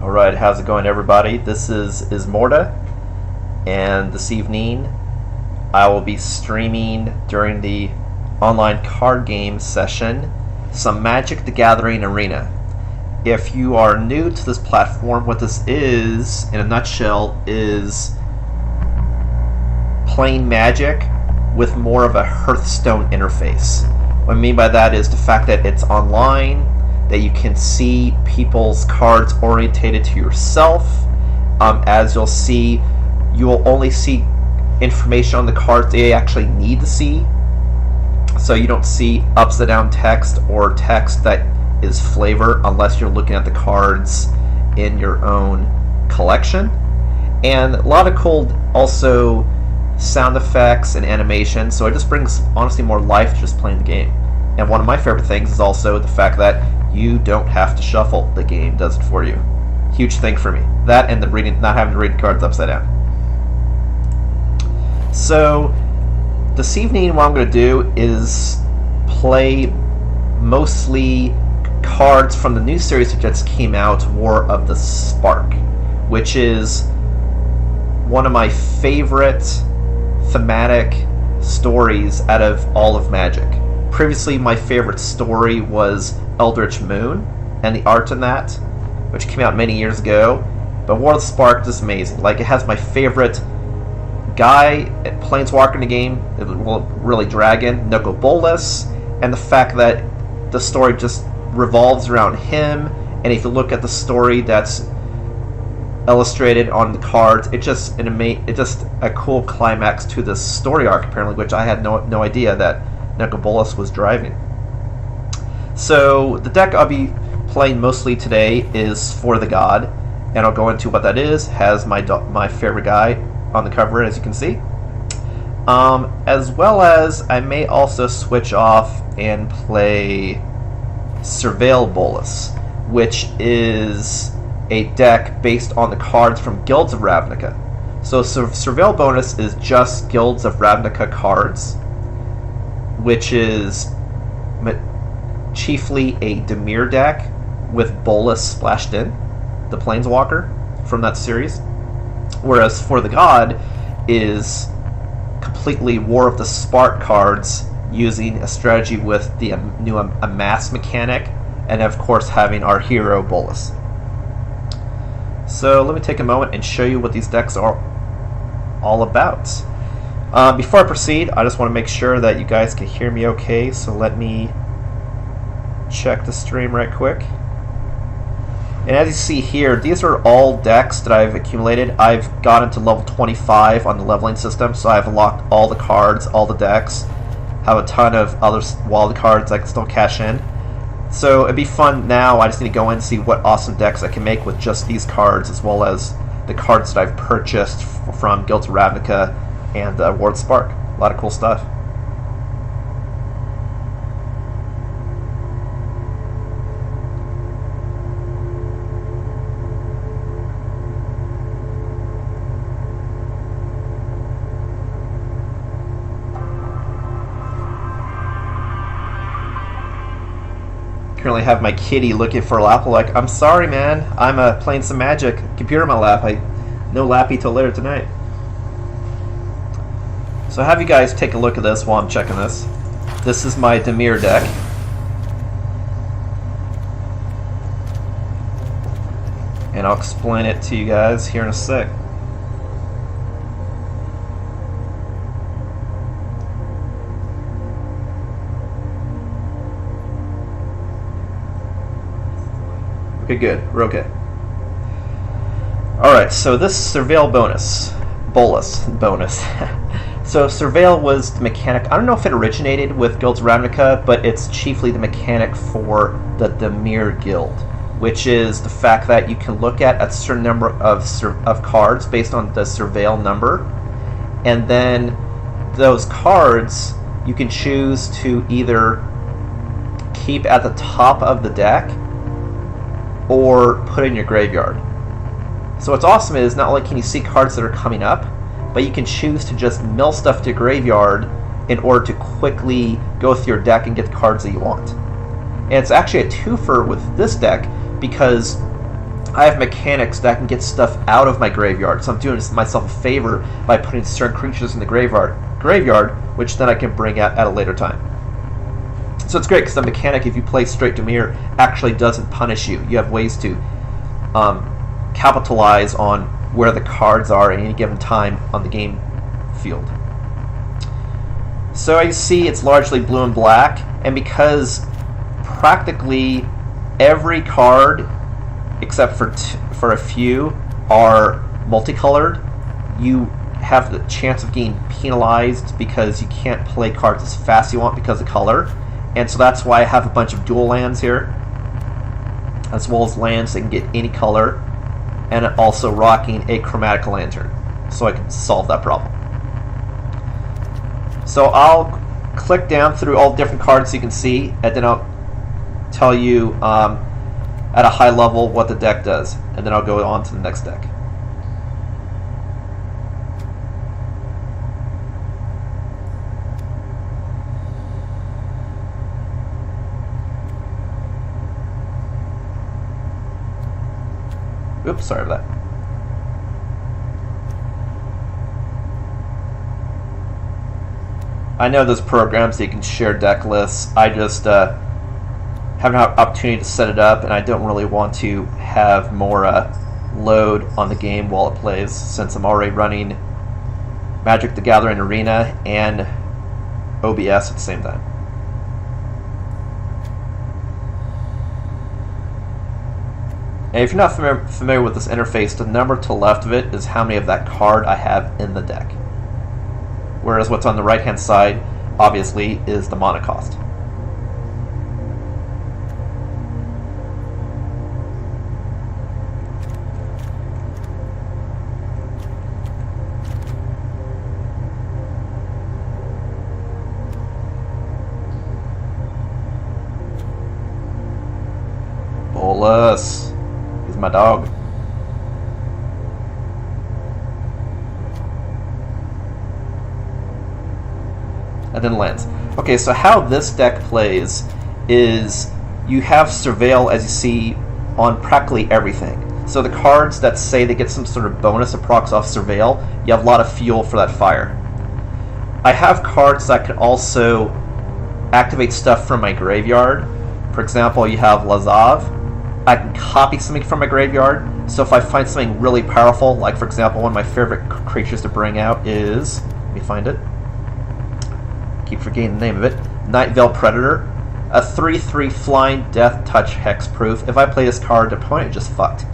Alright, how's it going, everybody? This is Ismortah, and this evening I will be streaming during the online card game session some Magic the Gathering Arena. If you are new to this platform, what this is, in a nutshell, is playing Magic with more of a Hearthstone interface. What I mean by that is the fact that it's online, that you can see people's cards orientated to yourself. As you'll see, you will only see information on the cards they actually need to see. So you don't see upside down text or text that is flavor unless you're looking at the cards in your own collection. And a lot of cool also sound effects and animation, so it just brings honestly more life to just playing the game. And one of my favorite things is also the fact that you don't have to shuffle. The game does it for you. Huge thing for me. That and the not having to read the cards upside down. So this evening what I'm going to do is play mostly cards from the new series that just came out, War of the Spark, which is one of my favorite thematic stories out of all of Magic. Previously, my favorite story was Eldritch Moon and the art in that, which came out many years ago. But War of the Spark is amazing. Like, it has my favorite guy, Planeswalker in the game, well, really Dragon, Bolas, and the fact that the story just revolves around him. And if you look at the story that's illustrated on the cards, it's just a cool climax to this story arc, apparently, which I had no idea that Bolas was driving. So the deck I'll be playing mostly today is For the God, and I'll go into what that is. Has my favorite guy on the cover, as you can see, as well as I may also switch off and play Surveil Bolas, which is a deck based on the cards from Guilds of Ravnica. So Surveil Bolas is just Guilds of Ravnica cards, which is chiefly a Dimir deck with Bolas splashed in, the Planeswalker from that series. Whereas For the God is completely War of the Spark cards using a strategy with the new Amass mechanic, and of course having our hero Bolas. So let me take a moment and show you what these decks are all about. Before I proceed, I just want to make sure that you guys can hear me okay, so let me check the stream right quick. And as you see here, these are all decks that I've accumulated. I've gotten to level 25 on the leveling system, so I've unlocked all the cards, all the decks. Have a ton of other wild cards I can still cash in. So it'd be fun now. I just need to go in and see what awesome decks I can make with just these cards, as well as the cards that I've purchased from Guilds of Ravnica and War of the Spark. A lot of cool stuff. Currently have my kitty looking for a lap. Like, I'm sorry, man. I'm playing some Magic. Computer in my lap. No lappy till later tonight. So have you guys take a look at this while I'm checking this. This is my Dimir deck. And I'll explain it to you guys here in a sec. Okay, good. We're okay. Alright, so this Surveil Bolas. So Surveil was the mechanic. I don't know if it originated with Guilds of Ravnica, but it's chiefly the mechanic for the Dimir Guild, which is the fact that you can look at a certain number of cards based on the Surveil number, and then those cards you can choose to either keep at the top of the deck or put in your graveyard. So what's awesome is not only can you see cards that are coming up, but you can choose to just mill stuff to your graveyard in order to quickly go through your deck and get the cards that you want. And it's actually a twofer with this deck because I have mechanics that can get stuff out of my graveyard, so I'm doing myself a favor by putting certain creatures in the graveyard, which then I can bring out at a later time. So it's great because the mechanic, if you play straight Dimir, actually doesn't punish you. You have ways to capitalize on where the cards are at any given time on the game field. So you see it's largely blue and black, and because practically every card, except for a few, are multicolored, you have the chance of getting penalized because you can't play cards as fast as you want because of color. And so that's why I have a bunch of dual lands here, as well as lands that can get any color, and also rocking a chromatic lantern, so I can solve that problem. So I'll click down through all the different cards so you can see, and then I'll tell you at a high level what the deck does, and then I'll go on to the next deck. Oops, sorry for that. I know there's programs that you can share deck lists. I just haven't had an opportunity to set it up, and I don't really want to have more load on the game while it plays, since I'm already running Magic the Gathering Arena and OBS at the same time. And if you're not familiar with this interface, the number to the left of it is how many of that card I have in the deck. Whereas what's on the right hand side, obviously, is the mana cost. Bolas. He's my dog. And then lands. Okay, so how this deck plays is you have Surveil, as you see, on practically everything. So the cards that say they get some sort of bonus approx off Surveil, you have a lot of fuel for that fire. I have cards that can also activate stuff from my graveyard. For example, you have Lazav. I can copy something from my graveyard, so if I find something really powerful, like for example, one of my favorite creatures to bring out is, let me find it, keep forgetting the name of it, Nightveil Predator, a 3/3 flying death touch hexproof. If I play this card, the opponent is just fucked.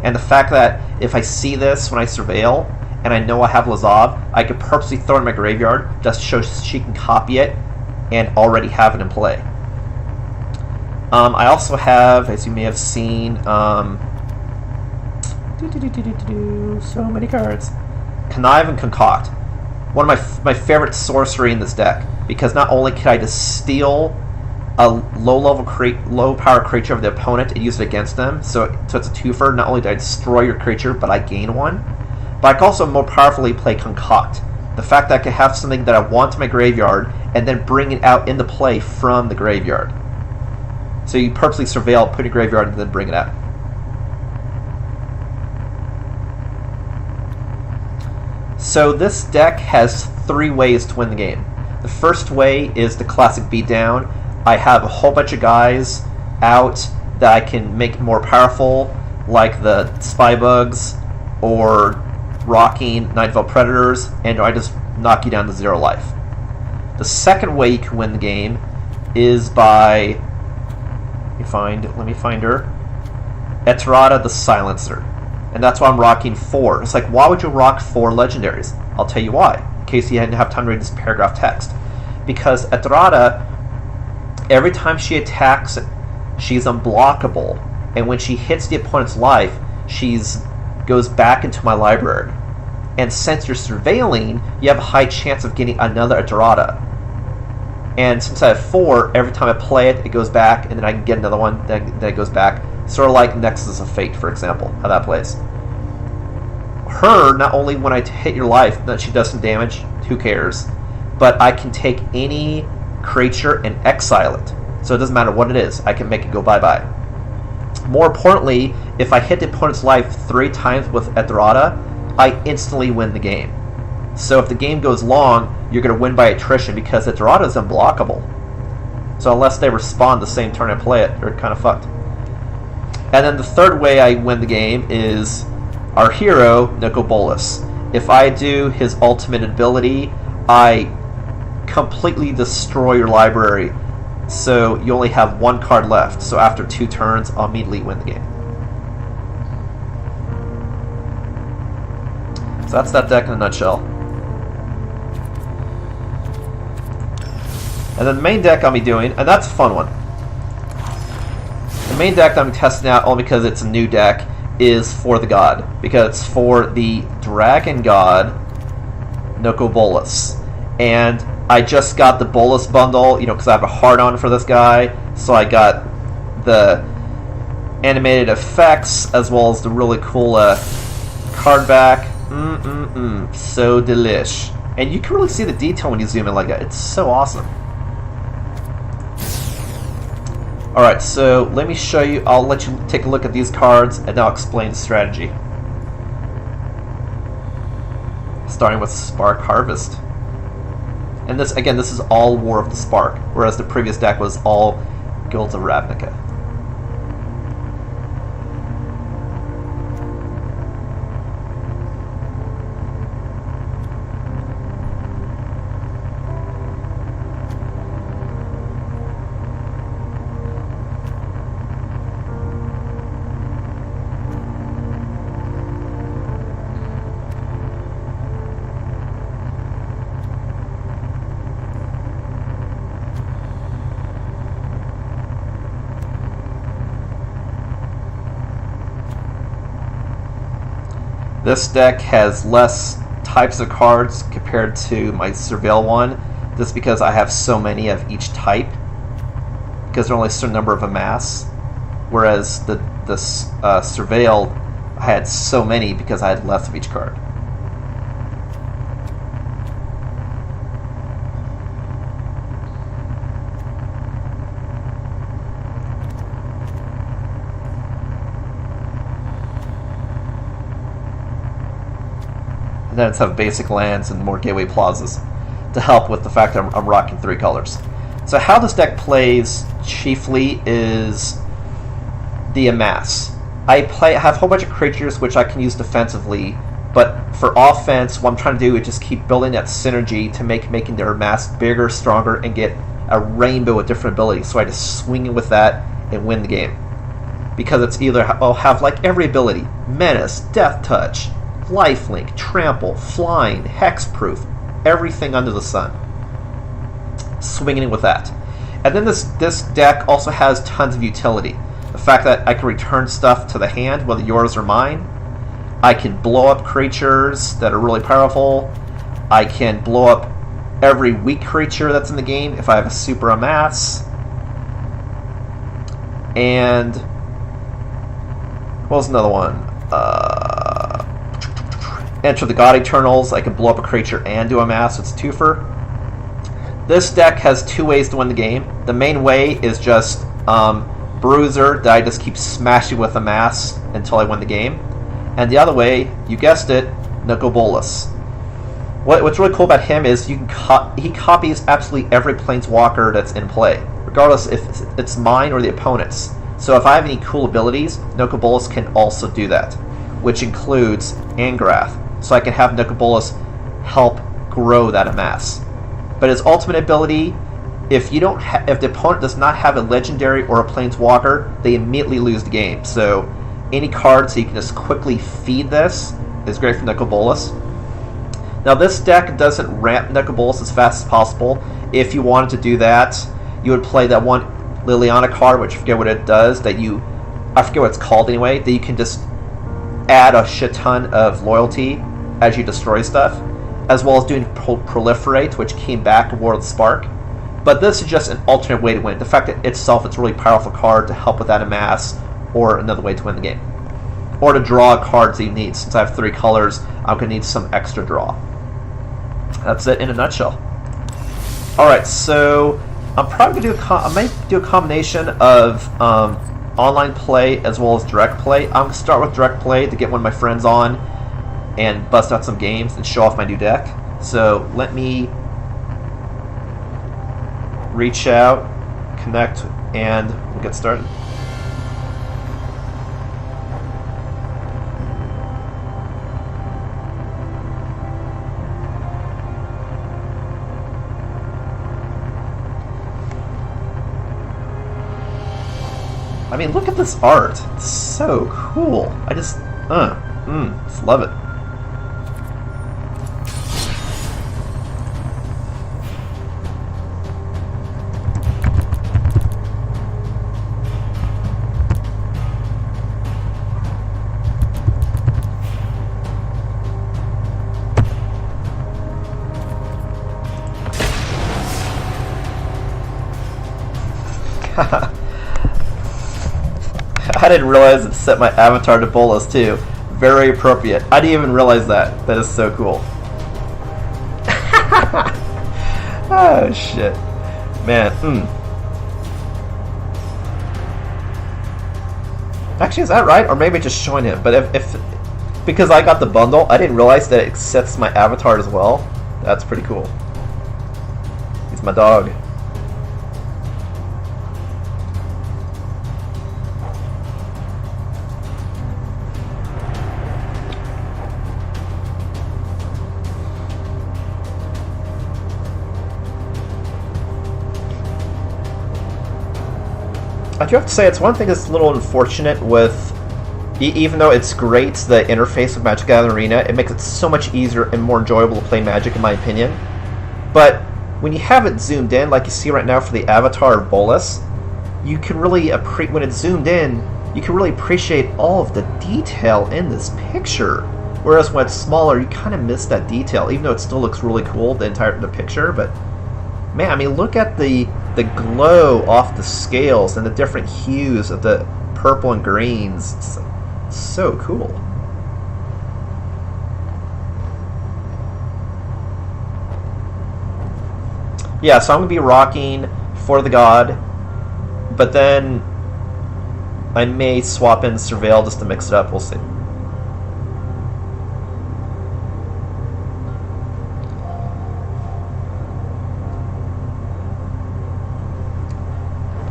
And the fact that if I see this when I surveil, and I know I have Lazav, I could purposely throw it in my graveyard just so she can copy it and already have it in play. I also have, as you may have seen, so many cards. Connive and Concoct. One of my favorite sorcery in this deck, because not only can I just steal a low power creature of the opponent and use it against them, so it's a twofer. Not only do I destroy your creature, but I gain one. But I can also more powerfully play Concoct. The fact that I can have something that I want in my graveyard and then bring it out into play from the graveyard. So you purposely surveil, put it in your graveyard, and then bring it out. So this deck has 3 ways to win the game. The first way is the classic beatdown. I have a whole bunch of guys out that I can make more powerful, like the Spybugs or rocking Nightveil Predators, and I just knock you down to 0 life. The second way you can win the game is by, let me find her, Eterata the Silencer. And that's why I'm rocking 4. It's like, why would you rock 4 legendaries? I'll tell you why, in case you didn't have time to read this paragraph text. Because Eterata, every time she attacks, she's unblockable. And when she hits the opponent's life, she goes back into my library. And since you're surveilling, you have a high chance of getting another Eterata. And since I have 4, every time I play it, it goes back, and then I can get another one, then it goes back. Sort of like Nexus of Fate, for example, how that plays. Her, not only when I hit your life, that she does some damage, who cares, but I can take any creature and exile it. So it doesn't matter what it is, I can make it go bye-bye. more importantly, if I hit the opponent's life 3 times with Eterata, I instantly win the game. So if the game goes long, you're going to win by attrition because Eterata is unblockable. So unless they respond the same turn I play it, you're kind of fucked. And then the third way I win the game is our hero, Bolas. If I do his ultimate ability, I completely destroy your library. So you only have 1 card left. So after 2 turns, I'll immediately win the game. So that's that deck in a nutshell. And then the main deck I'll be doing, and that's a fun one. The main deck that I'm testing out, only because it's a new deck, is for the god. Because it's for the Dragon God, Bolas. And I just got the Bolas bundle, because I have a hard-on for this guy. So I got the animated effects, as well as the really cool card back. So delish. And you can really see the detail when you zoom in like that. It's so awesome. Alright, so let me show you. I'll let you take a look at these cards, and I'll explain the strategy. Starting with Spark Harvest. And this, again, this is all War of the Spark, whereas the previous deck was all Guilds of Ravnica. This deck has less types of cards compared to my Surveil one, just because I have so many of each type, because there are only a certain number of Amass, whereas the Surveil, I had so many because I had less of each card. And then it's have basic lands and more gateway plazas to help with the fact that I'm rocking 3 colors. So how this deck plays chiefly is the Amass. I have a whole bunch of creatures which I can use defensively, but for offense, what I'm trying to do is just keep building that synergy to making their Amass bigger, stronger, and get a rainbow of different abilities. So I just swing it with that and win the game. Because it's either I'll have like every ability: Menace, Death Touch, Lifelink, Trample, Flying, Hexproof, everything under the sun. Swinging it with that. And then this deck also has tons of utility. The fact that I can return stuff to the hand, whether yours or mine. I can blow up creatures that are really powerful. I can blow up every weak creature that's in the game if I have a super Amass. And what was another one? Enter the God Eternals. I can blow up a creature and do Amass. It's a twofer. This deck has 2 ways to win the game. The main way is just Bruiser, that I just keep smashing with Amass until I win the game. And the other way, you guessed it, Bolas. What's really cool about him is he copies absolutely every Planeswalker that's in play, regardless if it's mine or the opponent's. So if I have any cool abilities, Bolas can also do that, which includes Angrath. So I can have Bolas help grow that Amass. But his ultimate ability, if the opponent does not have a legendary or a planeswalker, they immediately lose the game. So any cards that you can just quickly feed this is great for Bolas. Now this deck doesn't ramp Bolas as fast as possible. If you wanted to do that, you would play that one Liliana card, which I forget what it does, I forget what it's called anyway, that you can just add a shit ton of loyalty as you destroy stuff, as well as doing Proliferate, which came back in War of the Spark. But this is just an alternate way to win. The fact that itself it's a really powerful card to help with that Amass, or another way to win the game. Or to draw cards that you need. Since I have 3 colors, I'm going to need some extra draw. That's it in a nutshell. Alright, so I'm probably going to do I might do a combination of online play as well as direct play. I'm going to start with direct play to get one of my friends on and bust out some games and show off my new deck. So let me reach out, connect, and we'll get started. I mean, look at this art. It's so cool. I just love it. I didn't realize it set my avatar to Bolas too. Very appropriate. I didn't even realize that. That is so cool. Oh shit. Man, Actually, is that right? Or maybe just showing him. But if because I got the bundle, I didn't realize that it sets my avatar as well. That's pretty cool. He's my dog. I do have to say, it's one thing that's a little unfortunate with, even though it's great, the interface with Magic Gathering Arena, it makes it so much easier and more enjoyable to play Magic, in my opinion. But when you have it zoomed in, like you see right now for the avatar of Bolas, you can really, when it's zoomed in, you can really appreciate all of the detail in this picture. Whereas when it's smaller, you kind of miss that detail, even though it still looks really cool, the picture. But man, I mean, look at the glow off the scales and the different hues of the purple and greens. It's so cool. Yeah, so I'm going to be rocking For the God, but then I may swap in Surveil just to mix it up. We'll see.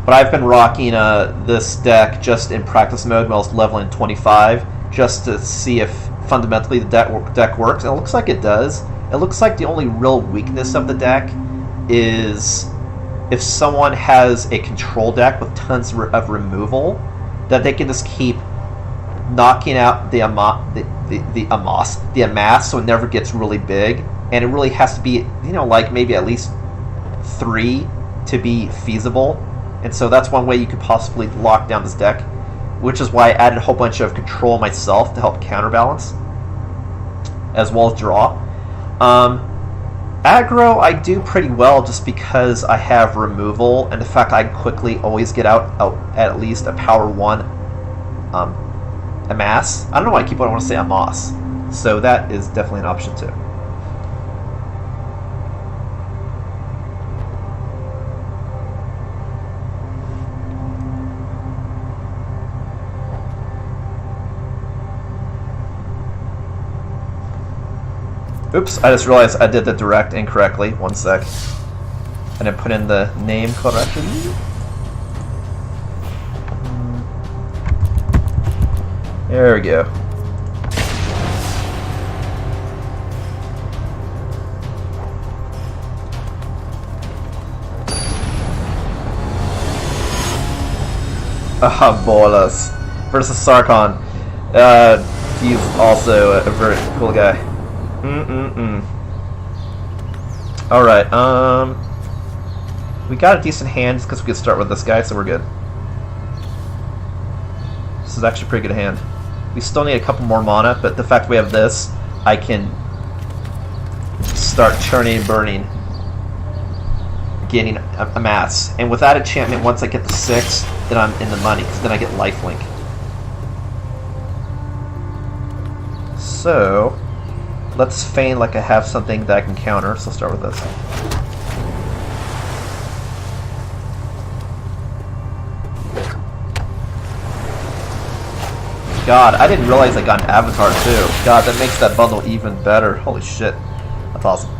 But I've been rocking this deck just in practice mode when I was leveling 25, just to see if fundamentally the deck works. And it looks like it does. It looks like the only real weakness of the deck is if someone has a control deck with tons of removal, that they can just keep knocking out the Amass, so it never gets really big. And it really has to be, like maybe at least 3 to be feasible. And so that's one way you could possibly lock down this deck, which is why I added a whole bunch of control myself to help counterbalance, as well as draw. Aggro, I do pretty well just because I have removal, and the fact I quickly always get out at least a power 1 Amass. I don't know why I keep wanting to say Amass. So that is definitely an option too. Oops, I just realized I did the direct incorrectly. One sec. I didn't put in the name correctly. There we go. Bolas versus Sarkon. He's also a very cool guy. Alright, we got a decent hand because we could start with this guy, so we're good. This is actually a pretty good hand. We still need a couple more mana, but the fact we have this, I can start churning and burning, getting a mass. And with that enchantment, once I get to 6, then I'm in the money, because then I get lifelink. So let's feign like I have something that I can counter, so I'll start with this. God, I didn't realize I got an avatar too. God, that makes that bundle even better. Holy shit. That's awesome.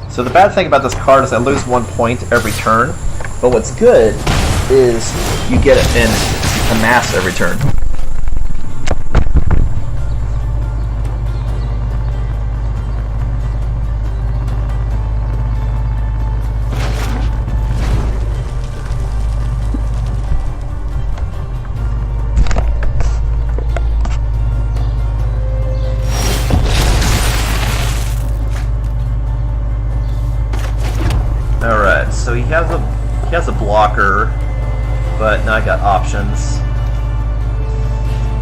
So the bad thing about this card is I lose 1 point every turn, but what's good is you get it in Amass every turn. Alright, so he has a blocker, but now I got options.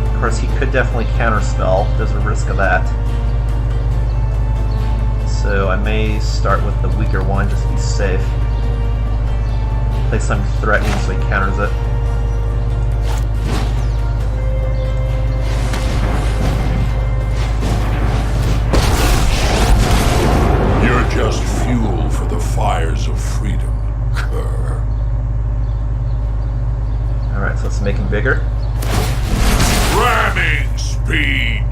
Of course, he could definitely counterspell. There's a risk of that. So I may start with the weaker one just to be safe. Play something threatening so he counters it. You're just fuel for the fires of freedom, cur. Alright, so let's make him bigger. Ramming speed!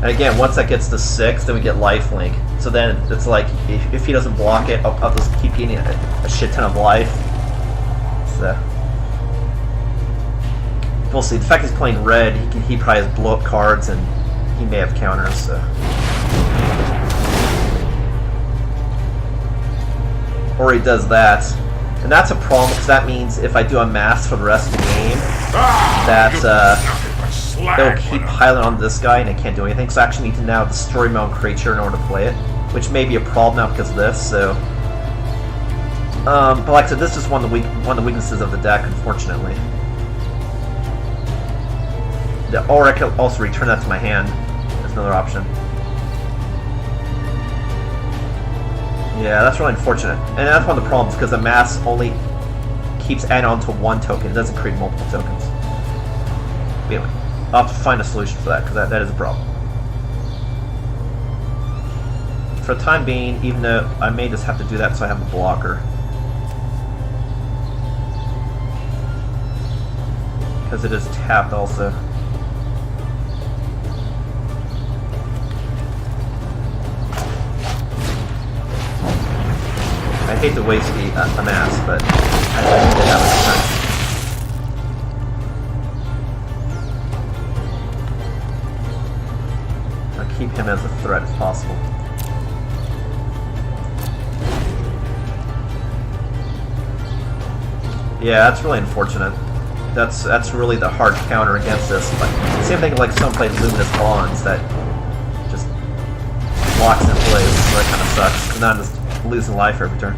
And again, once that gets to 6, then we get lifelink. So then it's like, if he doesn't block it, I'll just keep getting a shit ton of life. So we'll see. The fact he's playing red, he probably has blow-up cards, and he may have counters, so. Or he does that. And that's a problem, because that means if I do Amass for the rest of the game, that it'll keep piling on this guy and I can't do anything. So I actually need to now destroy my own creature in order to play it, which may be a problem now because of this, so. But like I said, this is one of the weaknesses of the deck, unfortunately. Or I could also return that to my hand. That's another option. Yeah, that's really unfortunate. And that's one of the problems, because Amass only keeps adding on to one token. It doesn't create multiple tokens. But anyway, I'll have to find a solution for that, because that is a problem. For the time being, even though I may just have to do that so I have a blocker. Because it is tapped also. I hate to waste the Amass, but I think they have its time. I'll keep him as a threat as possible. Yeah, that's really unfortunate. That's really the hard counter against this. But same thing like someone plays Luminous Bonds that just blocks in place, so that kind of sucks. Because now I'm just losing life every turn.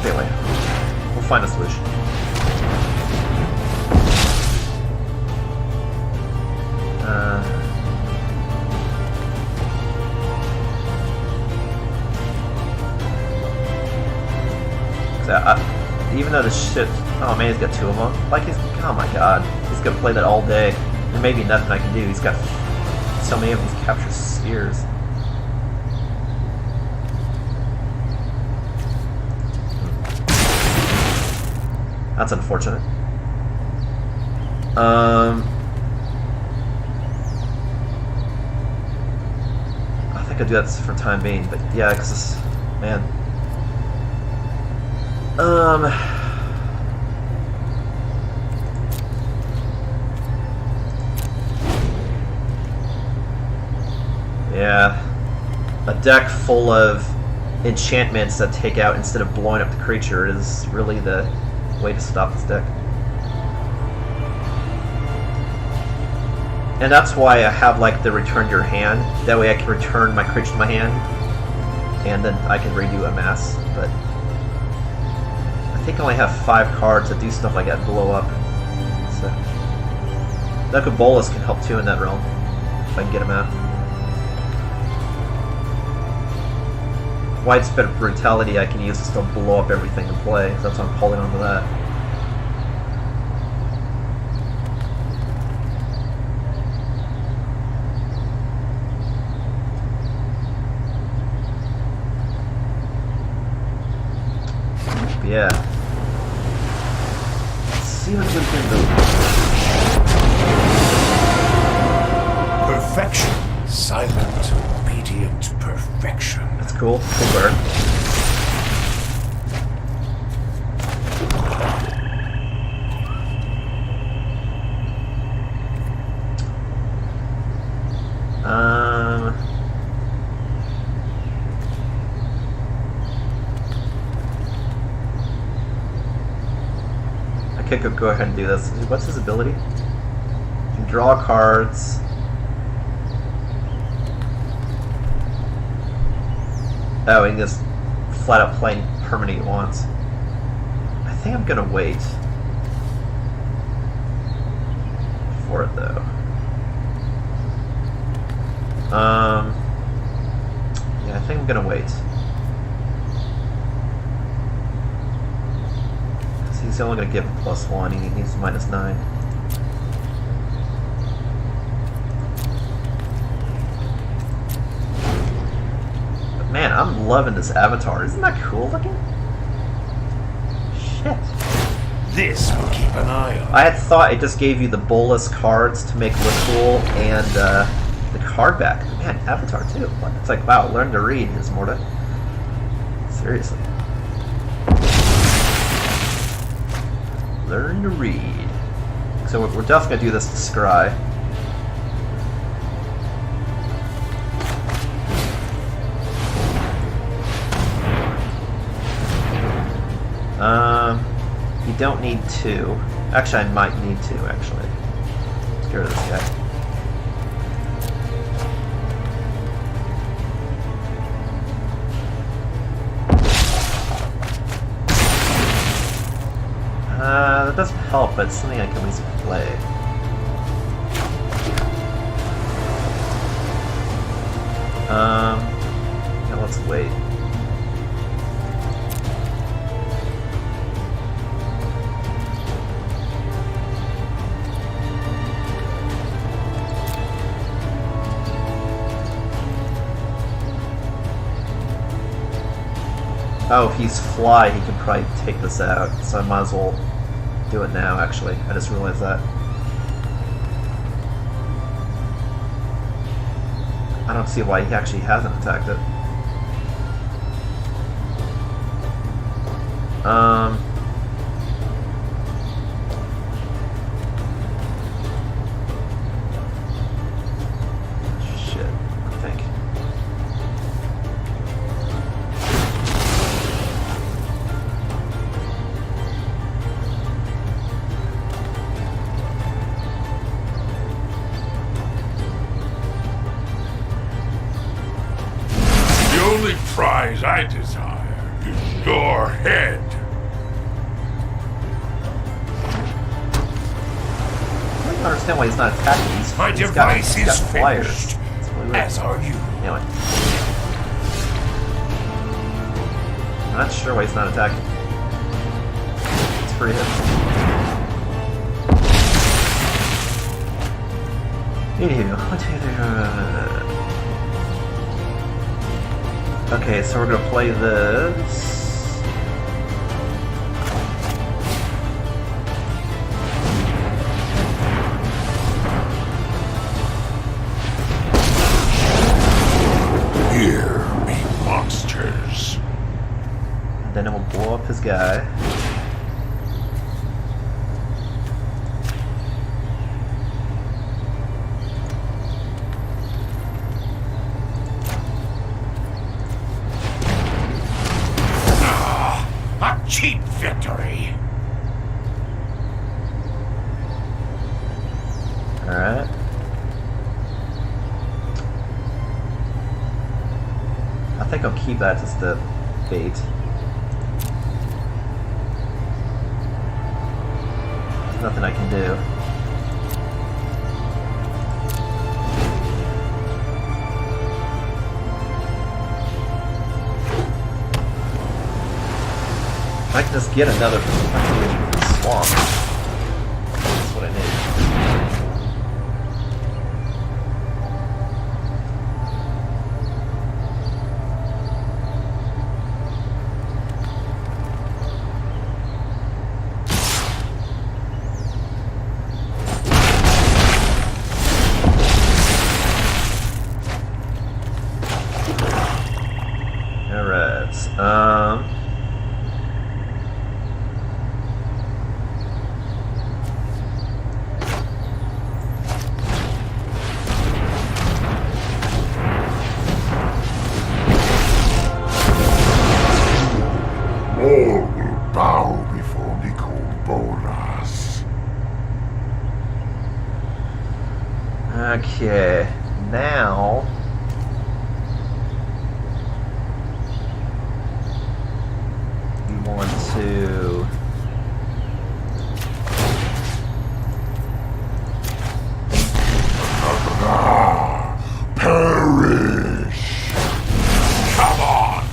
Anyway, we'll find a solution. Even though this shit, oh man, he's got 2 of them. Like oh my god, he's gonna play that all day. There may be nothing I can do. He's got so many of these capture spheres. That's unfortunate. I think I'll do that for the time being, but yeah, because this, man. Yeah, a deck full of enchantments that take out instead of blowing up the creature is really the way to stop this deck. And that's why I have like the return to your hand. That way I can return my creature to my hand, and then I can redo Amass. But I think I only have 5 cards that do stuff like that, blow up. So Surveil Bolas can help too in that realm if I can get him out. widespread brutality I can use to still blow up everything in play. So that's why I'm holding on to that. But yeah. Let's see what we can do. Perfection. Silent, obedient perfection. That's cool. Cool bird. I could go ahead and do this. What's his ability? You can draw cards. Oh, he can just flat out play permanent he wants. I think I'm gonna wait for it though. Yeah, I think I'm gonna wait. Because he's only gonna give him +1, he needs -9. Man, I'm loving this avatar. Isn't that cool looking? Shit. This will keep an eye on. I had thought it just gave you the Bolas cards to make it look cool and the card back. Man, avatar too. It's like, wow, learn to read, Ismortah. Seriously. Learn to read. So we're definitely going to do this to Scry. You don't need 2. Actually, I might need 2, actually. Let's get rid of this guy. That doesn't help, but it's something I can at least play. Yeah, let's wait. Oh, if he's fly, he can probably take this out, so I might as well do it now, actually. I just realized that. I don't see why he actually hasn't attacked it. Shit, I think. The only prize I desire is your head. I don't understand why he's not attacking. My He's device got is flyers. finished, It's really weird. as are you. Anyway. I'm not sure why he's not attacking. It's free hit. Anywho, okay, so we're gonna play this. Here be monsters. And then it will blow up his guy. A cheap victory. Alright. I think I'll keep that as the bait. There's nothing I can do. I can just get another fucking swamp. That's what I need. All will bow before Bolas. Okay, now we want to Perish! Come on!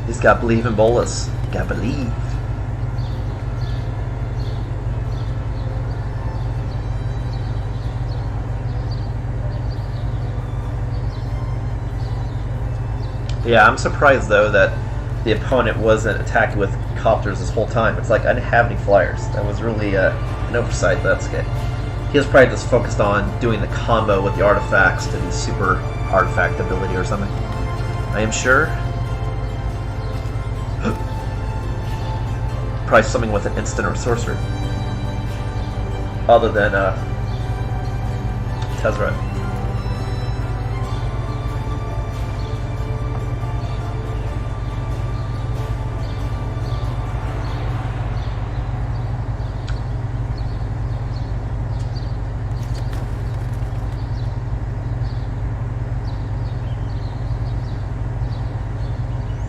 He's got believe in Bolas. Got believe. Yeah, I'm surprised though that the opponent wasn't attacking with copters this whole time. It's like I didn't have any flyers. That was really an oversight. That's good. He was probably just focused on doing the combo with the artifacts to the super artifact ability or something. I am sure. Probably something with an instant or sorcery. Other than Tezzeret.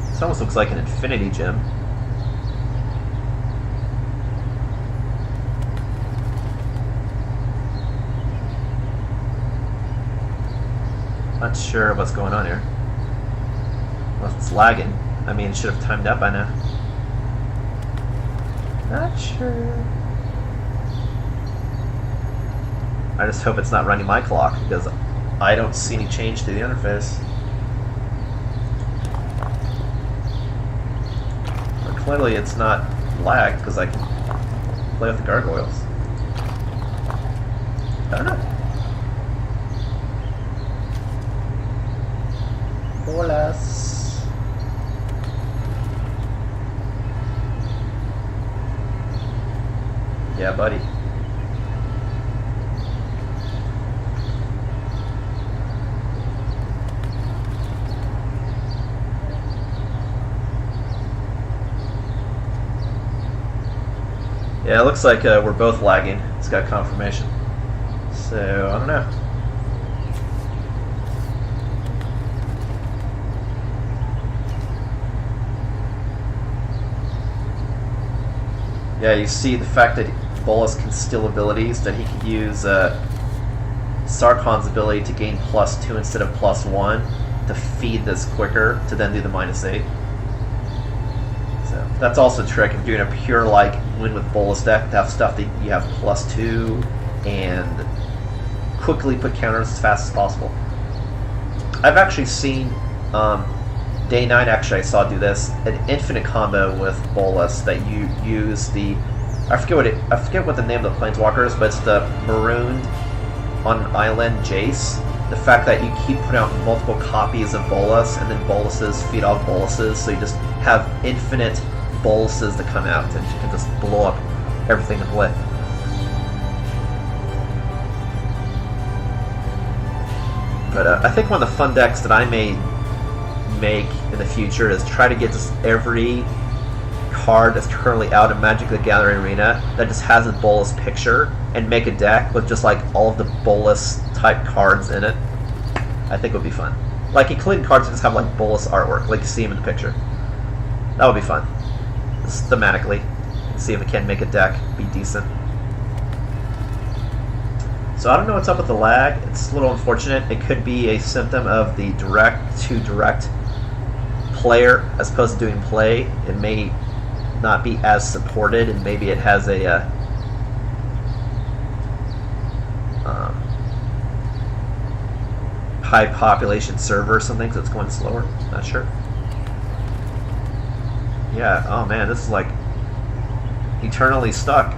This almost looks like an infinity gem. Not sure what's going on here. Well, it's lagging. I mean, it should have timed out by now. Not sure. I just hope it's not running my clock because I don't see any change to the interface. But clearly it's not lagged because I can play with the gargoyles. I don't know. Bolas. Yeah, buddy. Yeah, it looks like we're both lagging. It's got confirmation. So, I don't know. Yeah, you see the fact that Bolas can steal abilities, that he could use Sarkon's ability to gain +2 instead of +1 to feed this quicker, to then do the -8. So that's also a trick if you're doing a pure like win with Bolas deck, to have stuff that you have +2 and quickly put counters as fast as possible. I've actually seen Day 9 actually I saw do this, an infinite combo with Bolas that you use the... I forget what the name of the planeswalker is, but it's the marooned on an island Jace. The fact that you keep putting out multiple copies of Bolas, and then Bolases feed off Bolases, so you just have infinite Bolases that come out, and you can just blow up everything in play. But I think one of the fun decks that I may make in the future is try to get just every card that's currently out in Magic the Gathering Arena that just has a Bolas picture, and make a deck with just like all of the Bolas type cards in it. I think it would be fun. Like including cards that just have like Bolas artwork, like you see them in the picture. That would be fun. Just thematically. See if it can make a deck be decent. So I don't know what's up with the lag. It's a little unfortunate. It could be a symptom of the direct-to-direct player as opposed to doing play. It may not be as supported, and maybe it has a high population server or something, so it's going slower. Not sure. Yeah, oh man, this is like eternally stuck.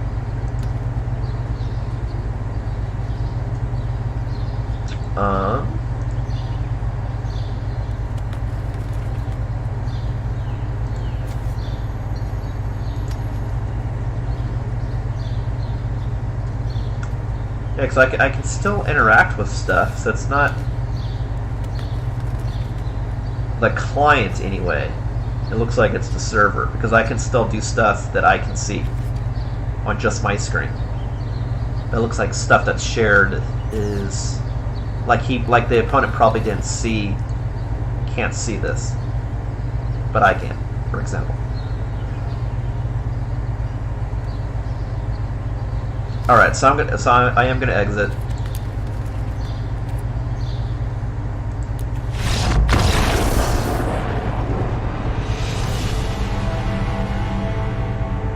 Yeah, because I can still interact with stuff, so it's not the client anyway. It looks like it's the server, because I can still do stuff that I can see on just my screen. It looks like stuff that's shared is like the opponent probably can't see this, but I can, for example. All right, so I am gonna exit.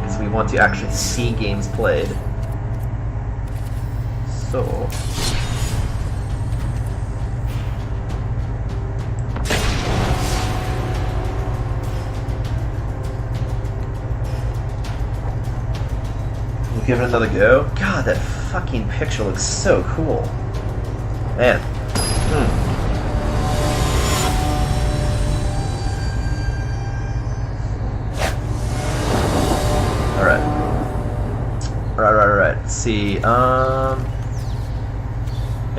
Because we want to actually see games played. So we'll give it another go. God, that fucking picture looks so cool. Man. Alright. Let's see. And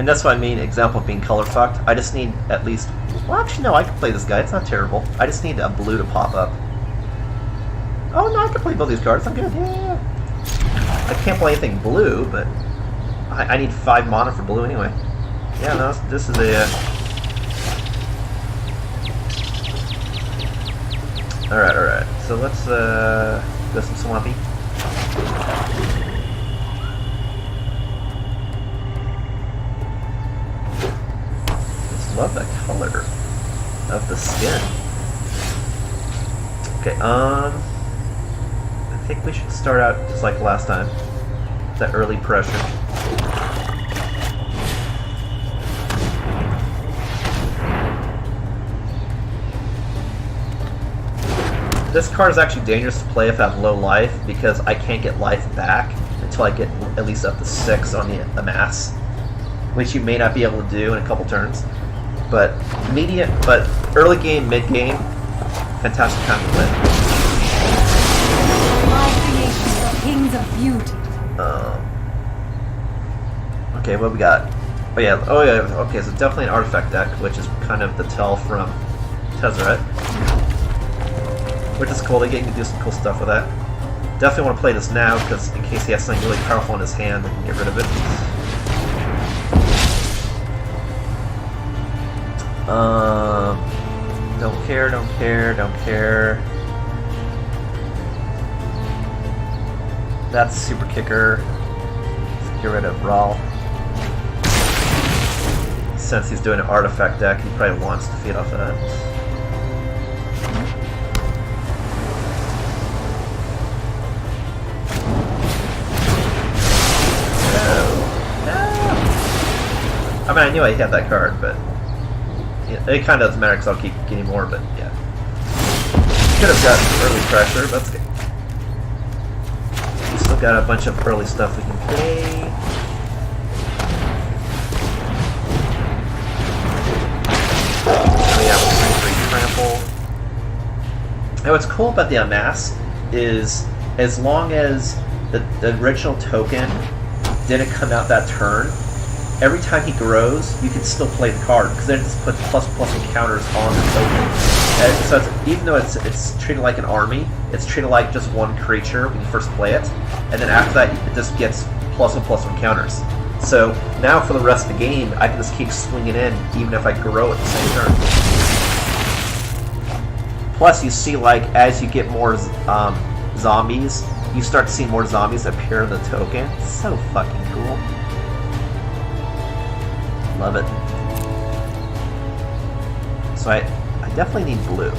that's what I mean, example of being color fucked. I just need at least... Well, actually, no, I can play this guy. It's not terrible. I just need a blue to pop up. Oh, no, I can play both these cards. I'm good. Yeah. I can't play anything blue, but I need 5 mana for blue anyway. Yeah, no, this is a... Alright. So let's go some Swampy. Just love the color of the skin. Okay, I think we should start out just like last time. That early pressure. This card is actually dangerous to play if I have low life, because I can't get life back until I get at least up to 6 on the Amass, which you may not be able to do in a couple turns. But early game, mid game, fantastic time to play. Kings of beauty. Okay, what we got? Oh yeah, okay, so definitely an artifact deck, which is kind of the tell from Tezzeret. Which is cool, they get to do some cool stuff with that. Definitely want to play this now, because in case he has something really powerful in his hand, I can get rid of it. Don't care. That's super kicker. Let's get rid of Rawl. Since he's doing an artifact deck, he probably wants to feed off that. No. I mean, I knew I had that card, but it kind of doesn't matter because I'll keep getting more, but yeah. Could have gotten early pressure, but that's good. We still got a bunch of early stuff we can play. We have 3/3 trample. And what's cool about the Amass is as long as the original token didn't come out that turn, every time he grows, you can still play the card, because then it just puts ++ encounters on the token. And so even though it's treated like an army, it's treated like just one creature when you first play it, and then after that it just gets ++ encounters. So now for the rest of the game, I can just keep swinging in even if I grow at the same turn. Plus, you see, like, as you get more zombies, you start to see more zombies appear in the token. It's so fucking cool. Love it. So I definitely need blue.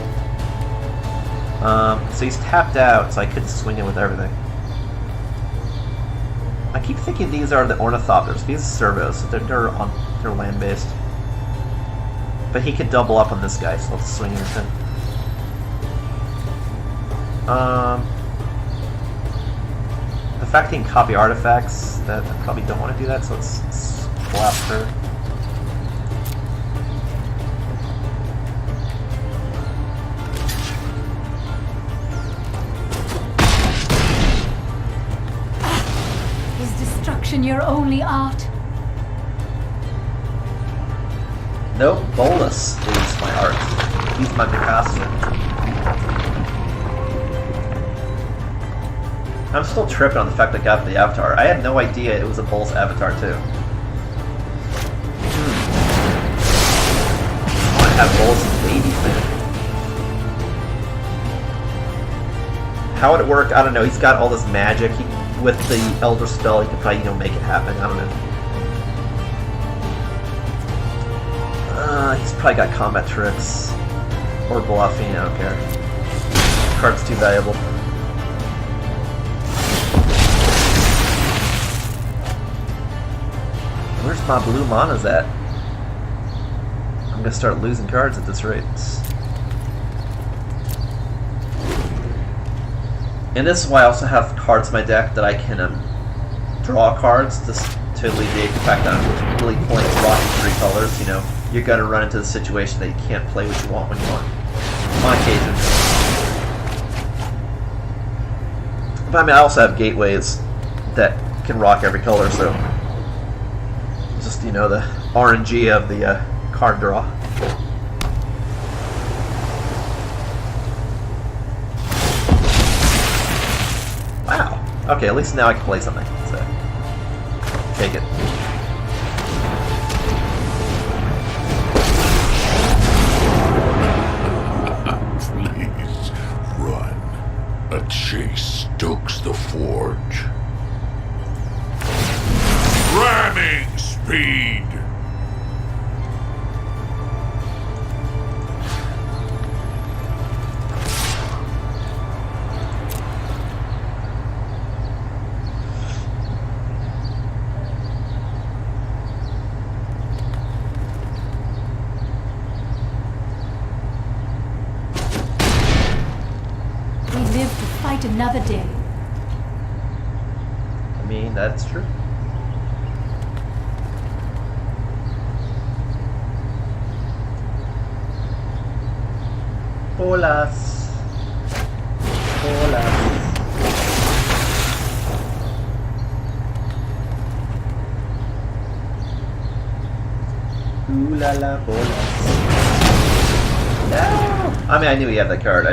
So he's tapped out, so I could swing in with everything. I keep thinking these are the Ornithopters. These are Servos, so they're land-based. But he could double up on this guy, so let's swing in with him. The fact that he can copy artifacts, that I probably don't want to do that, so let's blast her. Is destruction your only art? Nope, Bolas is my art. He's my Picasso. I'm still tripping on the fact that I got the avatar. I had no idea it was a Bolas avatar too. I want to have Bolas' baby thing. How would it work? I don't know. He's got all this magic. With the Elder spell, he could probably, make it happen. I don't know. He's probably got combat tricks. Or bluffing, I don't care. The card's too valuable. Where's my blue manas at? I'm gonna start losing cards at this rate. And this is why I also have cards in my deck that I can draw cards to alleviate the fact that I'm really playing rocking 3 colors. You're gonna run into the situation that you can't play what you want when you want. On occasion. But I mean, I also have gateways that can rock every color, so just, the RNG of the card draw. Wow. Okay, at least now I can play something, so take it. Please, run. A chase stokes the forge. Ramming speed! We live to fight another day. I mean, that's true. Bolas. Bolas. Ooh la la, Bolas. No! I mean, I knew he had that card.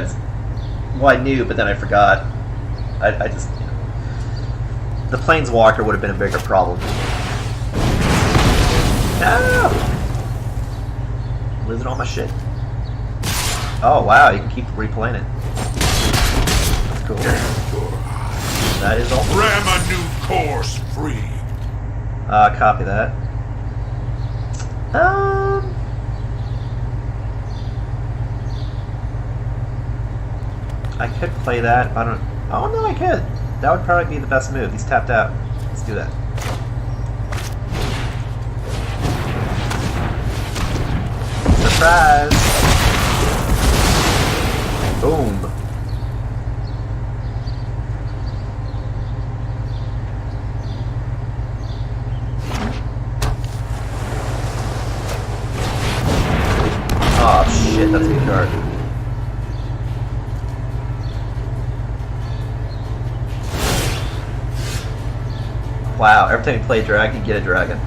I knew, but then I forgot. I just... The Planeswalker would have been a bigger problem. No! Losing all my shit. Oh wow, you can keep replaying it. That's cool. That is all. Ram a new course free. Copy that. I could play that. I don't. Oh no, I could. That would probably be the best move. He's tapped out. Let's do that. Surprise! Boom. Wow, every time you play a dragon, you get a dragon.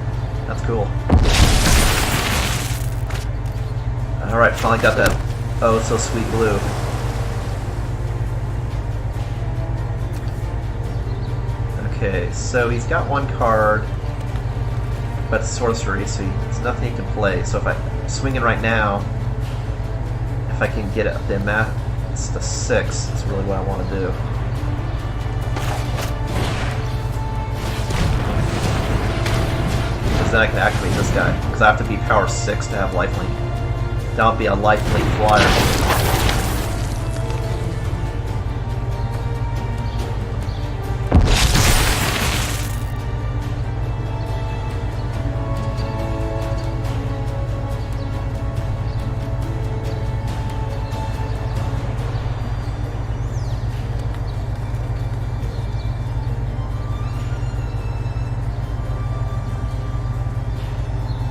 That's cool. Alright, finally got that oh so sweet blue. Okay, so he's got one card, but it's sorcery, so it's nothing he can play. So if I swing in right now, if I can get it up the map, it's the 6, that's really what I want to do. Because then I can activate this guy, because I have to be power 6 to have lifelink. That'll be a lifelink flyer.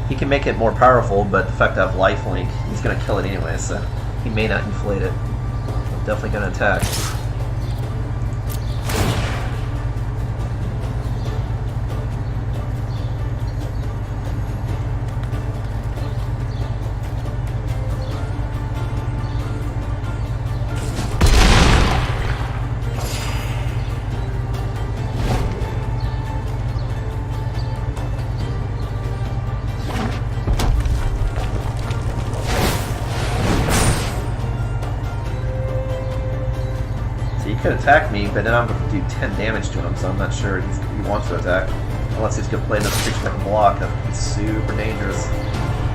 He can make it more powerful, but the fact I have lifelink, he's going to kill it anyway, so he may not inflate it. I'm definitely going to attack. He could attack me, but then I'm going to do 10 damage to him, so I'm not sure he wants to attack. Unless he's going to play another creature that can block. That would be super dangerous.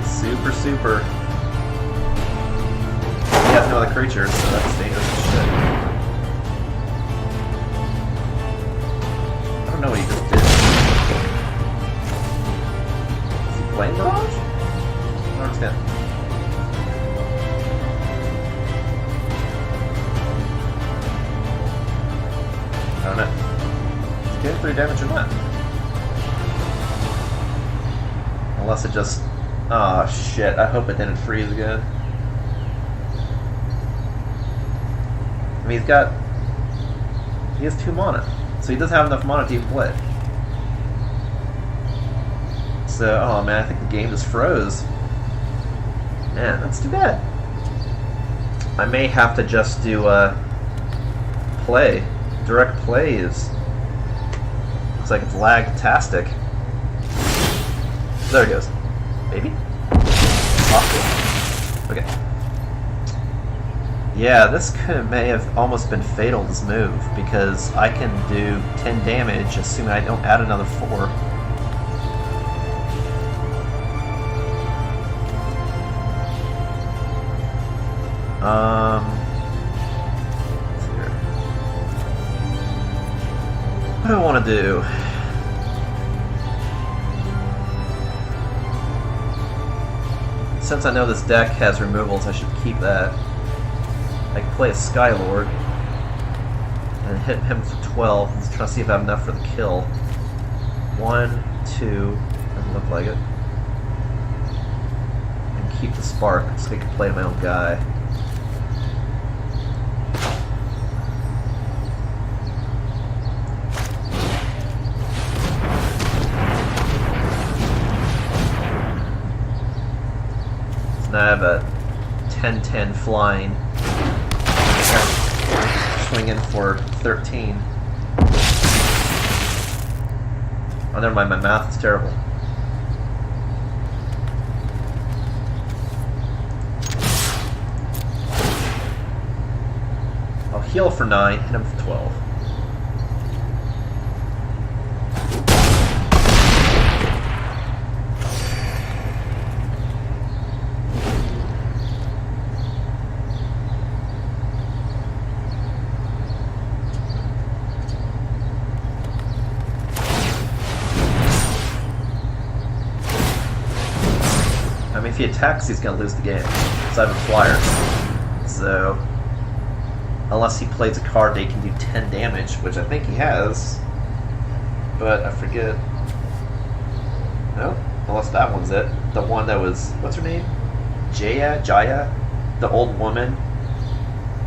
Super, super. He has no other creatures, so that's dangerous as shit. I don't know what he just did. Is he playing Mirage? I don't understand. I don't know. It's getting 3 damage or not. Unless it just... Aw, oh, shit. I hope it didn't freeze again. I mean, he's got... He has 2 mana. So he doesn't have enough mana to even play. So, oh man, I think the game just froze. Man, that's too bad. I may have to just do, play. Direct play is... Looks like it's lag-tastic. There it goes. Maybe? Awesome. Okay. Yeah, this may have almost been fatal, this move, because I can do 10 damage assuming I don't add another 4. Let's see here. What do I want to do? Since I know this deck has removals, I should keep that. I can play a Skylord and hit him for 12 and try to see if I have enough for the kill. 1, 2, doesn't look like it. And keep the spark so I can play my own guy. I have a 10-10 flying. Swinging for 13. Oh, never mind, my math is terrible. I'll heal for 9, hit him for 12. I mean, if he attacks, he's going to lose the game. So I have a flyer. So, unless he plays a card that he can do 10 damage, which I think he has. But I forget. No? Unless that one's it. The one that was, what's her name? Jaya? The old woman?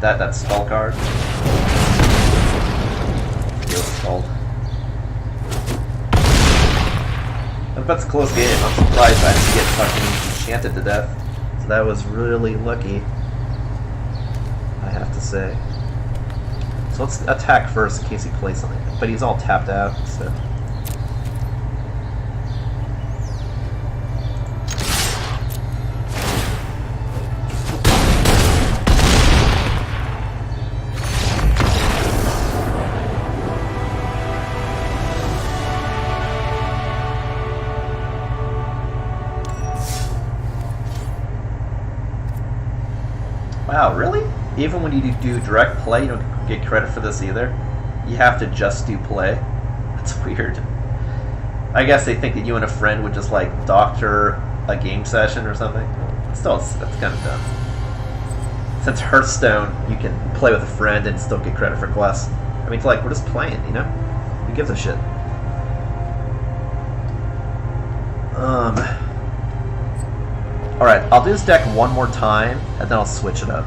That spell card? I forget what it's called. but it's a close game. I'm surprised I didn't get fucking enchanted to death. So that was really lucky, I have to say. So let's attack first in case he plays something. But he's all tapped out, so... Wow, really? Even when you do direct play, you don't get credit for this either? You have to just do play? That's weird. I guess they think that you and a friend would just, like, doctor a game session or something. Still, that's kind of dumb. Since Hearthstone, you can play with a friend and still get credit for quests. I mean, it's like, we're just playing, you know? Who gives a shit? Alright, I'll do this deck one more time, and then I'll switch it up.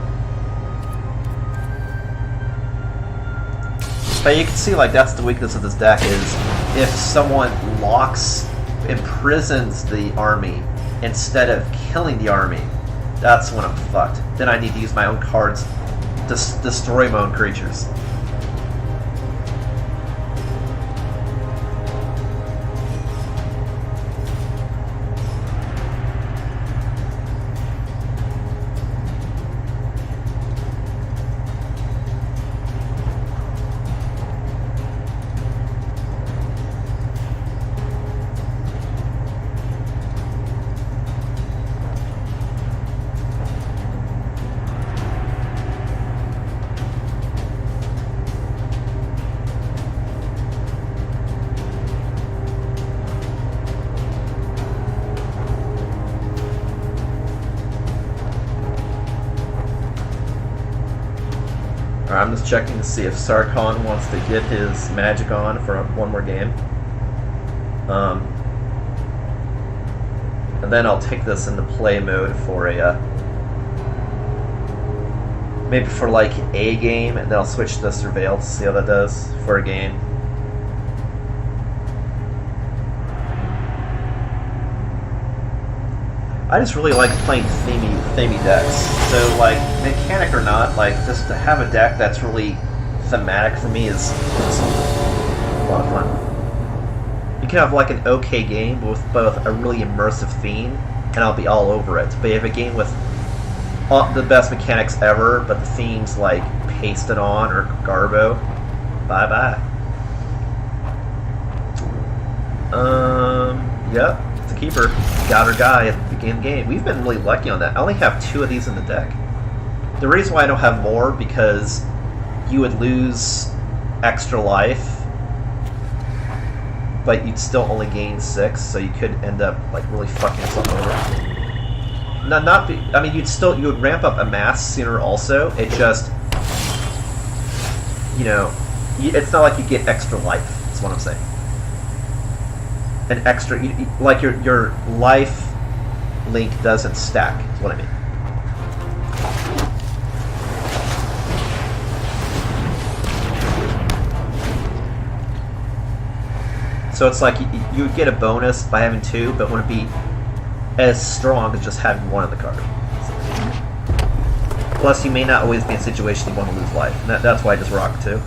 But you can see, like, that's the weakness of this deck, is if someone locks, imprisons the army, instead of killing the army, that's when I'm fucked. Then I need to use my own cards to destroy my own creatures. I'm just checking to see if Sarkhan wants to get his magic on for one more game. And then I'll take this into play mode for a maybe for like a game, and then I'll switch to Surveil to see how that does for a game. I just really like playing themey decks. So, like, mechanic or not, like, just to have a deck that's really thematic for me is a lot of fun. You can have, like, an okay game with both a really immersive theme, and I'll be all over it. But you have a game with the best mechanics ever, but the theme's, like, pasted on or garbo, bye-bye. Yep. It's a keeper. Got her guy at the beginning of the game. We've been really lucky on that. I only have 2 of these in the deck. The reason why I don't have more, because you would lose extra life, but you'd still only gain 6, so you could end up like really fucking yourself over. I mean, you would ramp up Amass sooner also. It just, you know, it's not like you get extra life. That's what I'm saying. An extra, like your life link doesn't stack, is what I mean. So it's like you would get a bonus by having 2, but wouldn't be as strong as just having 1 on the card. Plus, you may not always be in a situation you want to lose life, and that's why I just rock 2.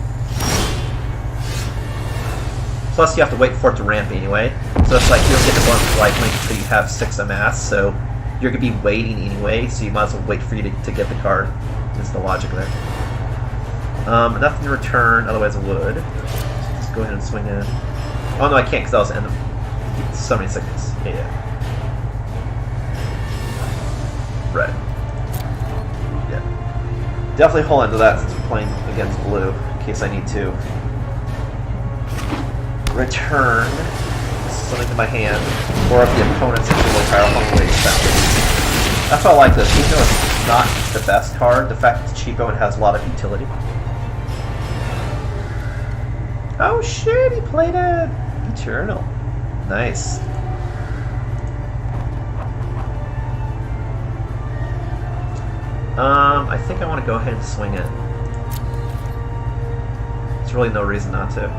Plus, you have to wait for it to ramp anyway. So it's like you don't get the bonus life link until you have 6 Amass, so you're going to be waiting anyway, so you might as well wait for you to get the card. Is the logic there. Nothing to return, otherwise I would. Just go ahead and swing in. Oh no, I can't because that was the end of so many seconds. Yeah. Red. Yeah. Definitely hold on to that since we're playing against blue, in case I need to. Return something to my hand, or if the opponent's actually really powerful, I'm really found. That's why I like this. Even though it's not the best card, the fact that it's cheapo and has a lot of utility. Oh shit, he played a Eternal. Nice. I think I want to go ahead and swing it. There's really no reason not to.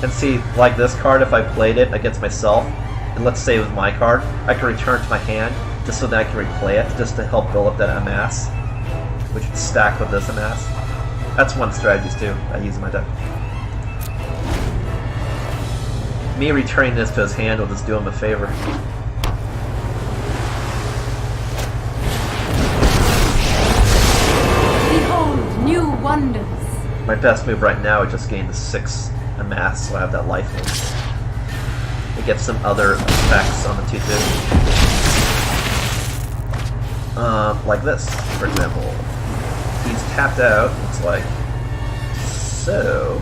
And see, like this card, if I played it against myself, and let's say it was my card, I can return it to my hand just so that I can replay it, just to help build up that Amass, which would stack with this Amass. That's one of the strategies too I use in my deck. Me returning this to his hand will just do him a favor. Behold, new wonders. My best move right now is just gain the 6 Amass, so I have that life link. It gets some other effects on the 2/2. Like this, for example. He's tapped out, looks like. So...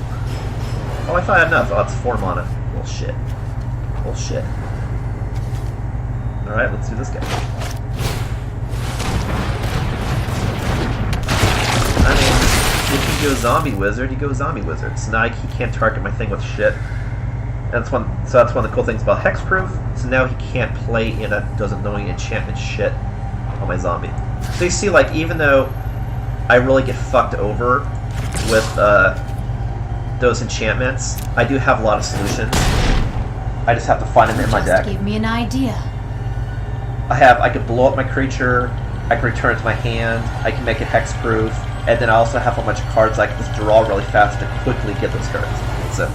Oh, I thought I had enough. Oh, it's 4 mana. Bullshit. Bullshit. Alright, let's do this guy. I mean, if you go zombie wizard, you go zombie wizard. So now he can't target my thing with shit. That's one. So that's one of the cool things about hexproof. So now he can't play in a those annoying enchantment shit on my zombie. So you see, like, even though I really get fucked over with those enchantments, I do have a lot of solutions. I just have to find them in my deck. Give me an idea. I could blow up my creature, I can return it to my hand, I can make it hexproof, and then I also have a bunch of cards I can just draw really fast to quickly get those cards. So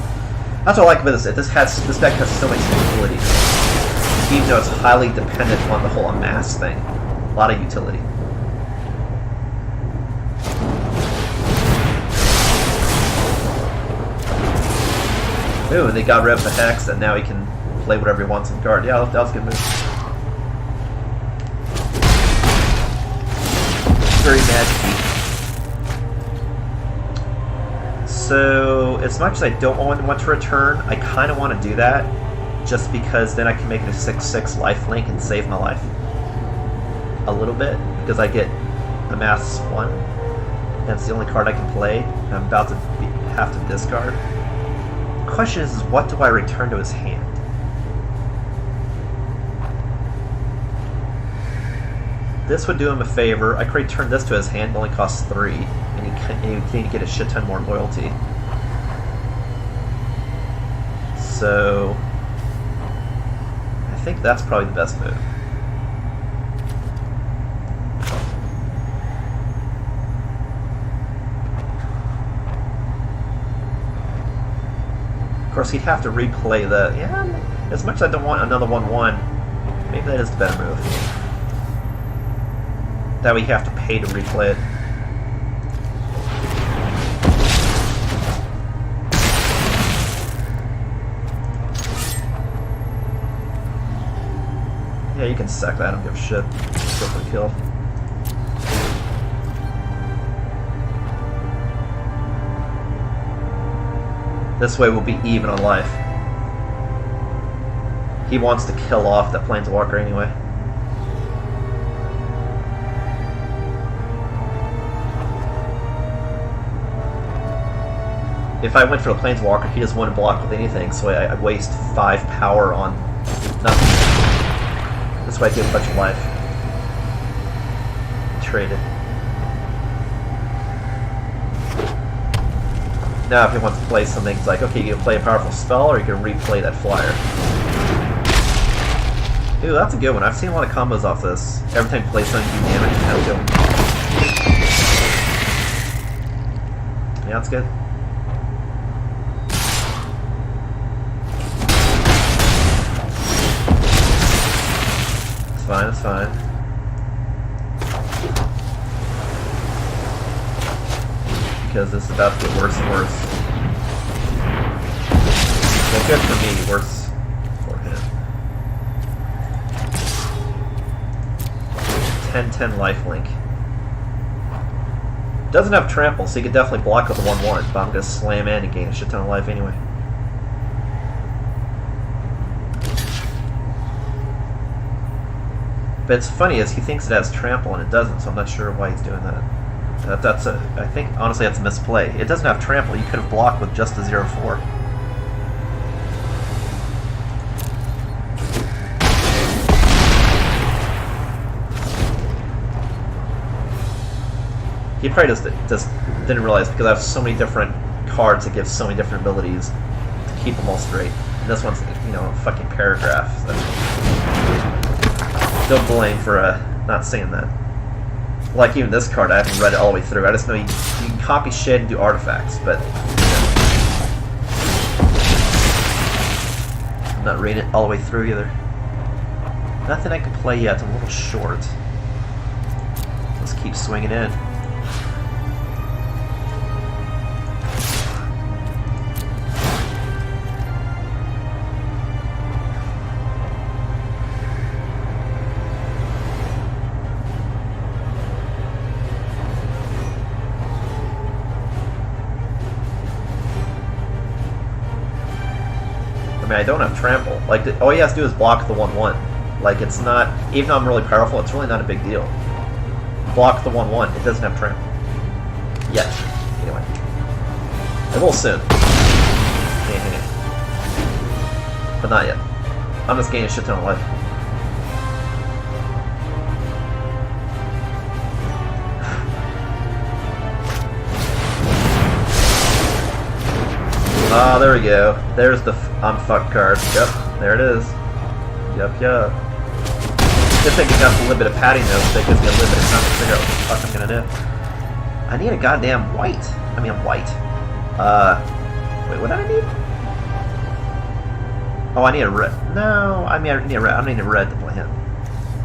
that's what I like about this. This deck has so much utility, even though it's highly dependent on the whole Amass thing. A lot of utility. Ooh, and they got rid of the hex, and now he can play whatever he wants on the card. Yeah, that was a good move. Very magic-y. So, as much as I don't want to return, I kind of want to do that, just because then I can make it a 6/6 lifelink and save my life. A little bit, because I get Amass 1. That's the only card I can play, and I'm about to have to discard. The question is what do I return to his hand? This would do him a favor. I could return this to his hand, it only costs 3, and he can get a shit ton more loyalty. So I think that's probably the best move. Of course, he'd have to replay the... Yeah, as much as I don't want another 1/1, maybe that is the better move. That way you have to pay to replay it. Yeah, you can sack that, I don't give a shit. Go for the kill. This way we'll be even on life. He wants to kill off that Planeswalker anyway. If I went for the Planeswalker, he doesn't want to block with anything, so I waste 5 power on nothing. This way I get a bunch of life. Trade it. Now if he wants to play something, it's like, okay, you can play a powerful spell, or you can replay that flyer. Ooh, that's a good one. I've seen a lot of combos off this. Every time you play something, you do damage, and that'll go. Yeah, that's good. It's fine, it's fine. Because this is about to get worse and worse. Well, good for me, worse for him. 10/10 lifelink. Doesn't have trample, so you can definitely block with the 1/1, but I'm going to slam in and gain a shit ton of life anyway. But it's funny is he thinks it has trample and it doesn't, so I'm not sure why he's doing that. I think honestly that's a misplay. It doesn't have trample. You could have blocked with just the 0/4. He probably just didn't realize, because I have so many different cards that give so many different abilities to keep them all straight. And this one's, you know, a fucking paragraph. So. Don't blame for not saying that. Like even this card, I haven't read it all the way through. I just know you can copy shit and do artifacts, but I'm not reading it all the way through either. Nothing I can play yet. I'm a little short. Let's keep swinging in. I mean, I don't have trample. Like, all he has to do is block the 1/1. Like, it's not, even though I'm really powerful, it's really not a big deal. Block the 1/1. It doesn't have trample. Yet. Anyway. It will soon. But not yet. I'm just gaining a shit ton of life. Ah, there we go. There's the I'm fucked card. Yep, there it is. Yep. Good thing it got a little bit of padding though, so it gives me a little bit of time to figure out what the fuck I'm gonna do. I need a goddamn white. I mean, white. Wait, what did I need? Oh, I need a red. No, I mean, I need a red. I don't need a red to play him.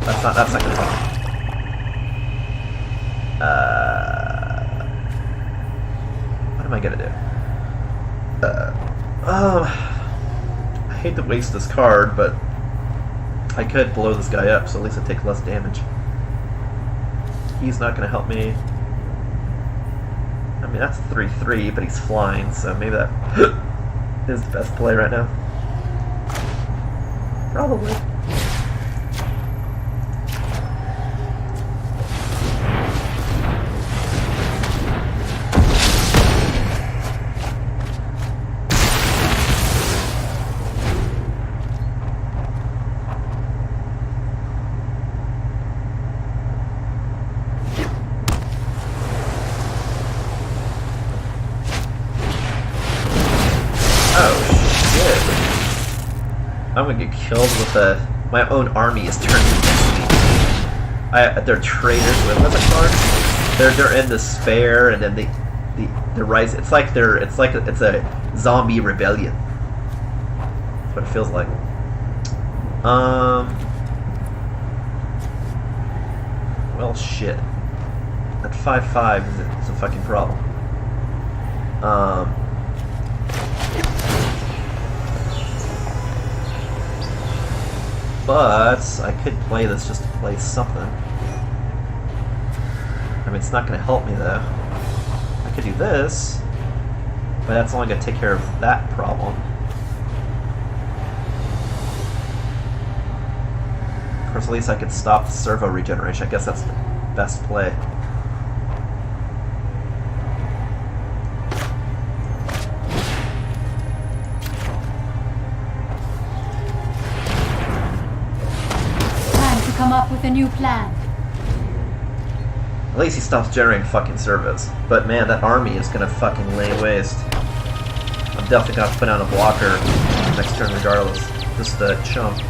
That's not gonna help. What am I gonna do? I hate to waste this card, but I could blow this guy up, so at least I take less damage. He's not going to help me. I mean, that's 3/3, but he's flying, so maybe that is the best play right now. Probably. I'm gonna get killed with my own army is turned against me. They're traitors. What's it called? They're in despair, and then they rise. It's like it's a zombie rebellion. That's what it feels like. Well, shit. At 5/5 is a fucking problem. But I could play this just to play something. I mean, it's not going to help me though. I could do this, but that's only going to take care of that problem. Of course, at least I could stop the servo regeneration. I guess that's the best play. Come up with a new plan. At least he stops generating fucking servos. But man, that army is gonna fucking lay waste. I'm definitely gonna put on a blocker next turn regardless. Just the chump.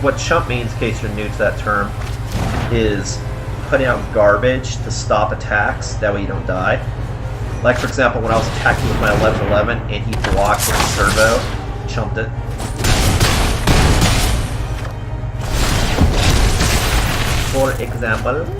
What chump means, in case you're new to that term, is putting out garbage to stop attacks, that way you don't die. Like for example, when I was attacking with my 11/11 and he blocked with a servo, chumped it. For example, so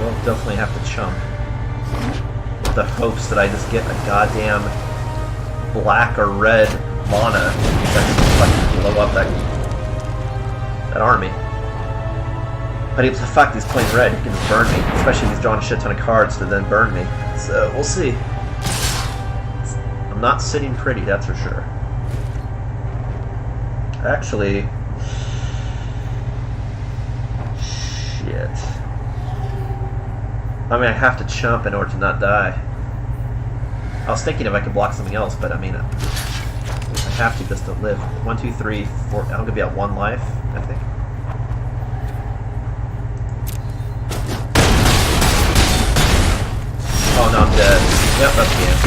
we'll definitely have to chump with the hopes that I just get a goddamn black or red mana that can fucking blow up that army. But if the fact he's playing red, he can just burn me. Especially if he's drawing a shit ton of cards to then burn me. So we'll see. I'm not sitting pretty, that's for sure. Actually, shit. I mean, I have to chump in order to not die. I was thinking if I could block something else, but I mean, I have to just to live. 1, 2, 3, 4. I'm gonna be at 1 life, I think. Oh no, I'm dead. Yep, that's the end.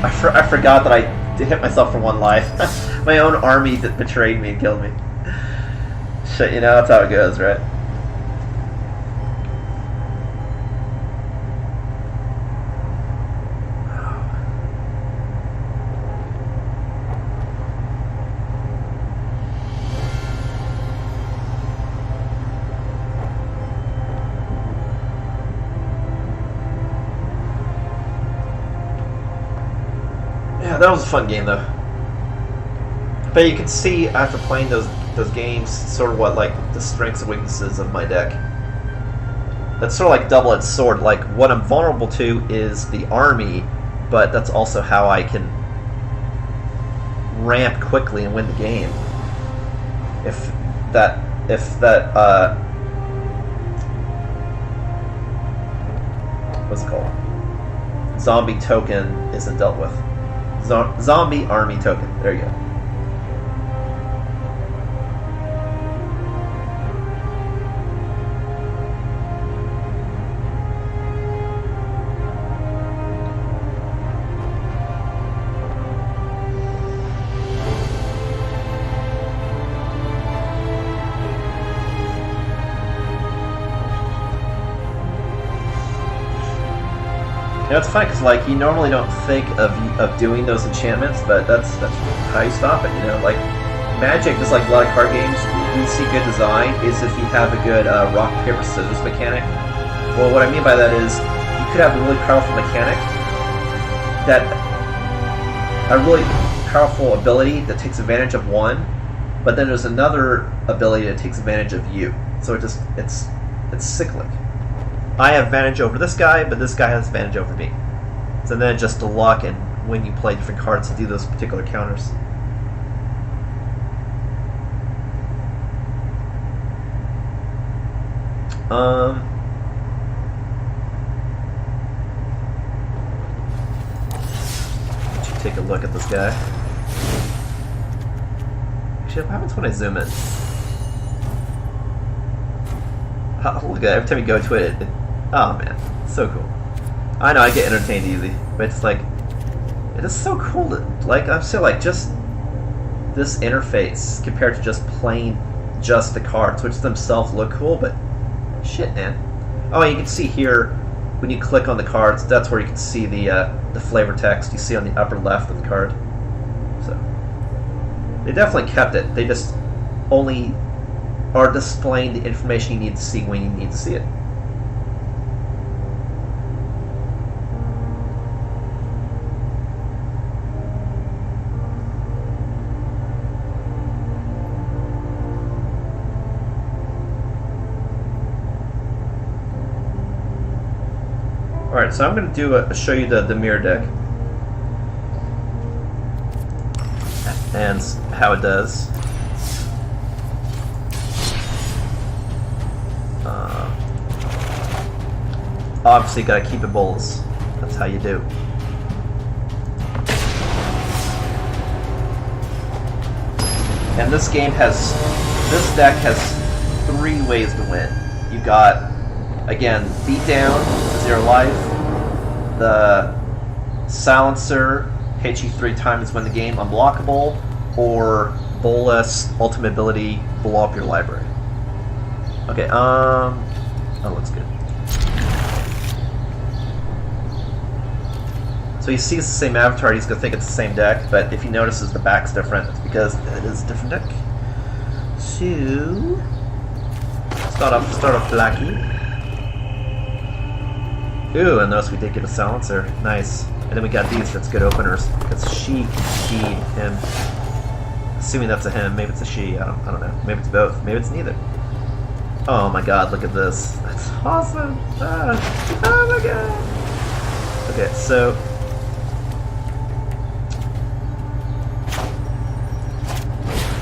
Shit. I forgot that I hit myself for 1 life. My own army that betrayed me and killed me. Shit, you know, that's how it goes, right? That was a fun game though. But you can see after playing those games sort of what like the strengths and weaknesses of my deck. That's sort of like double-edged sword. Like what I'm vulnerable to is the army, but that's also how I can ramp quickly and win the game. If that what's it called? Zombie token isn't dealt with. Zombie army token. There you go. You know, it's funny because like you normally don't think of doing those enchantments, but that's how you stop it. You know, like Magic, just like a lot of card games, you see good design is if you have a good rock paper scissors mechanic. Well, what I mean by that is you could have a really powerful mechanic a really powerful ability that takes advantage of one, but then there's another ability that takes advantage of you. So it's cyclic. I have advantage over this guy, but this guy has advantage over me. So then just the luck and when you play different cards to do those particular counters. Let's take a look at this guy. Actually, what happens when I zoom in? Look at it, every time you go to it, oh man, it's so cool. I know I get entertained easy, but it's like, it is so cool to, like, I'm so like, just this interface compared to just playing just the cards, which themselves look cool, but shit, man. Oh, you can see here, when you click on the cards, that's where you can see the flavor text you see on the upper left of the card. So, they definitely kept it, they just only are displaying the information you need to see when you need to see it. Alright, so I'm going to show you the mirror deck and how it does. Obviously, gotta keep it Bolas. That's how you do. And this deck has 3 ways to win. You got, again, beat down to 0 life. The silencer hits you 3 times to win the game, unblockable, or Bolas ultimate ability, blow up your library. Okay, that looks good. So you see it's the same avatar, he's gonna think it's the same deck, but if you notice the back's different, it's because it is a different deck. So start off Blackie. Ooh, and notice we did get a silencer. Nice. And then we got these, that's good openers. Because she, him. Assuming that's a him, maybe it's a she, I don't know. Maybe it's both, maybe it's neither. Oh my god, look at this. That's awesome! Oh my god! Okay, so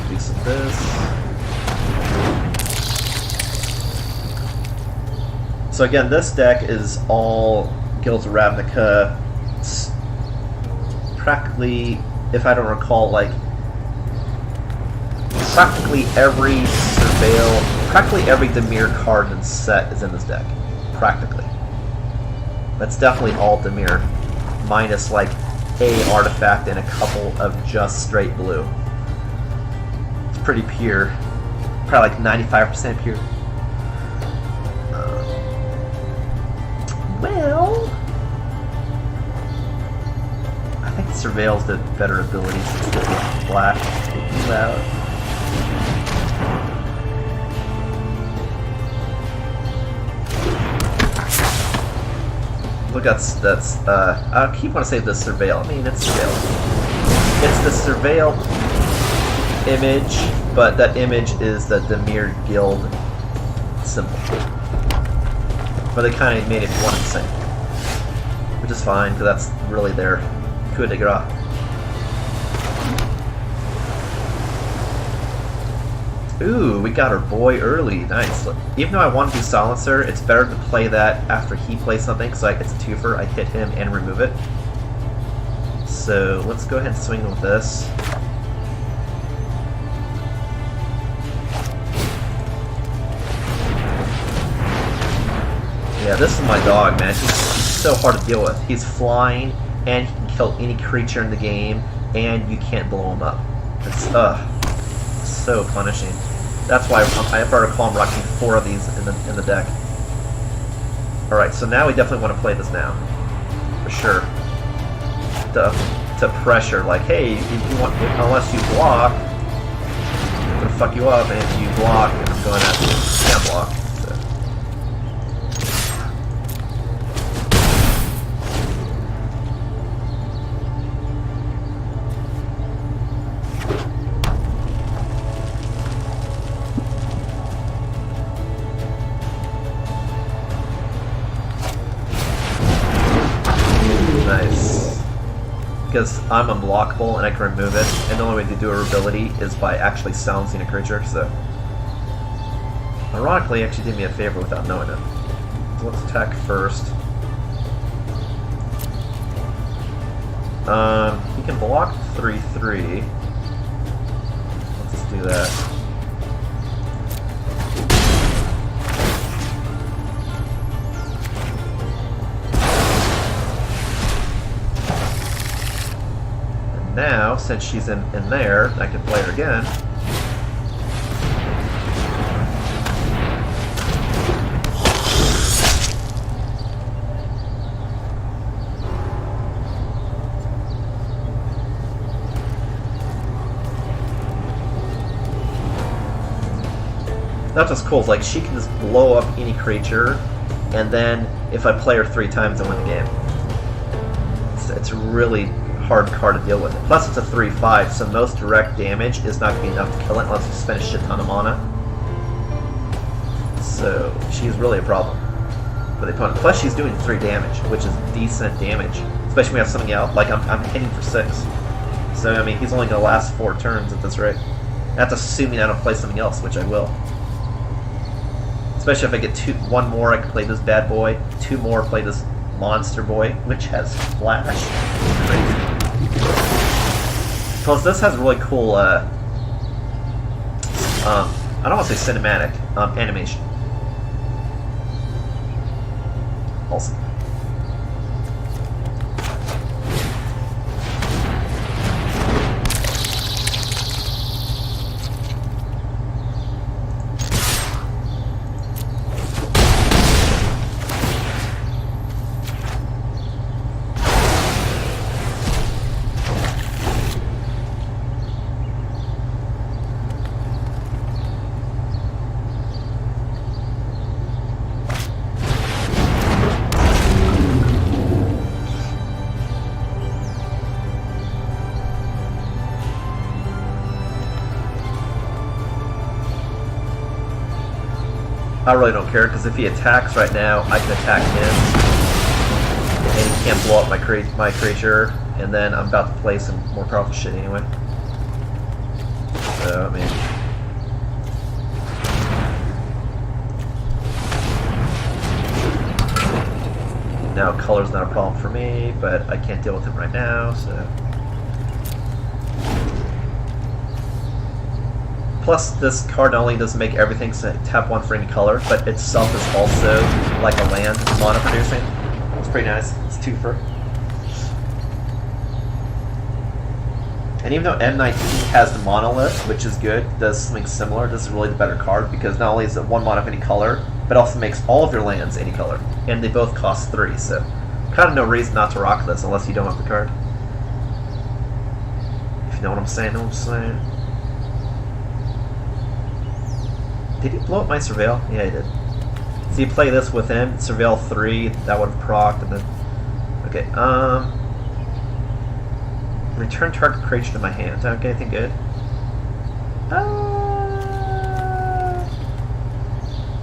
do some this. So again, this deck is all Guilds of Ravnica. It's practically, if I don't recall, like practically every Surveil, practically every Dimir card in set is in this deck. Practically. That's definitely all Dimir, minus like a artifact and a couple of just straight blue. It's pretty pure. Probably like 95% pure. Well, I think Surveil's the better ability since it's black. Look, that's I keep wanting to say the Surveil. I mean, it's Surveil. It's the Surveil image, but that image is the Dimir Guild symbol. But they kind of made it one and the same, which is fine because that's really their coup de grace. Ooh, we got our boy early. Nice. Look, even though I want to do Silencer, it's better to play that after he plays something, because it's a twofer. I hit him and remove it. So let's go ahead and swing with this. Yeah, this is my dog, man. He's so hard to deal with. He's flying, and he can kill any creature in the game, and you can't blow him up. It's so punishing. That's why I prefer to call him rocking 4 of these in the deck. All right, so now we definitely want to play this now, for sure. To pressure, like, hey, if you want, unless you block, I'm gonna fuck you up, and if you block, I'm going to can't block. Because I'm unblockable and I can remove it, and the only way to do a ability is by actually silencing a creature, so... Ironically, it actually did me a favor without knowing it. So let's attack first. He can block 3/3. Let's do that. Now, since she's in there, I can play her again. That's what's cool, is like she can just blow up any creature, and then if I play her 3 times, I win the game. It's really hard card to deal with. Plus it's a 3/5, so most direct damage is not going to be enough to kill it unless you spend a shit ton of mana. So she's really a problem for the opponent. Plus she's doing 3 damage, which is decent damage. Especially when we have something else, like I'm hitting for 6. So I mean, he's only going to last 4 turns at this rate. That's assuming I don't play something else, which I will. Especially if I get 1 more, I can play this bad boy. 2 more, play this monster boy, which has flash. Crazy. Plus, this has really cool, I don't want to say cinematic, animation. Awesome. I really don't care, because if he attacks right now, I can attack him, and he can't blow up my creature, and then I'm about to play some more powerful shit anyway. So, I mean... Now color's not a problem for me, but I can't deal with him right now, so... Plus, this card not only doesn't make everything tap 1 for any color, but itself is also like a land, mana producing. It's pretty nice. It's 2-for. And even though M19 has the monolith, which is good, does something similar, this is really the better card, because not only is it 1 mana of any color, but also makes all of your lands any color. And they both cost 3, so kind of no reason not to rock this unless you don't have the card. If you know what I'm saying, know what I'm saying. Did he blow up my Surveil? Yeah, he did. So you play this with him, Surveil 3, that would have procced, and then... Okay, return target creature to my hand. Did I get anything good?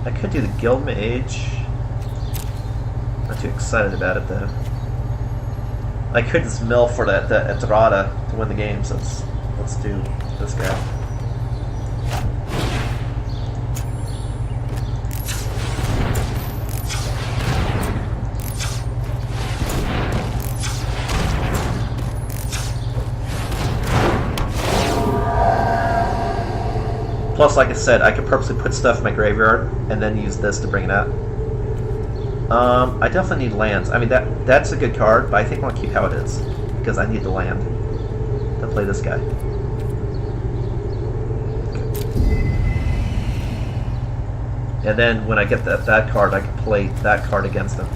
I could do the Guild Mage. Not too excited about it, though. I could just mill for that Entrada to win the game, so let's do this guy. Plus, like I said, I could purposely put stuff in my graveyard and then use this to bring it out. I definitely need lands. I mean, that's a good card, but I think I want to keep how it is because I need the land to play this guy. And then when I get that card, I can play that card against him.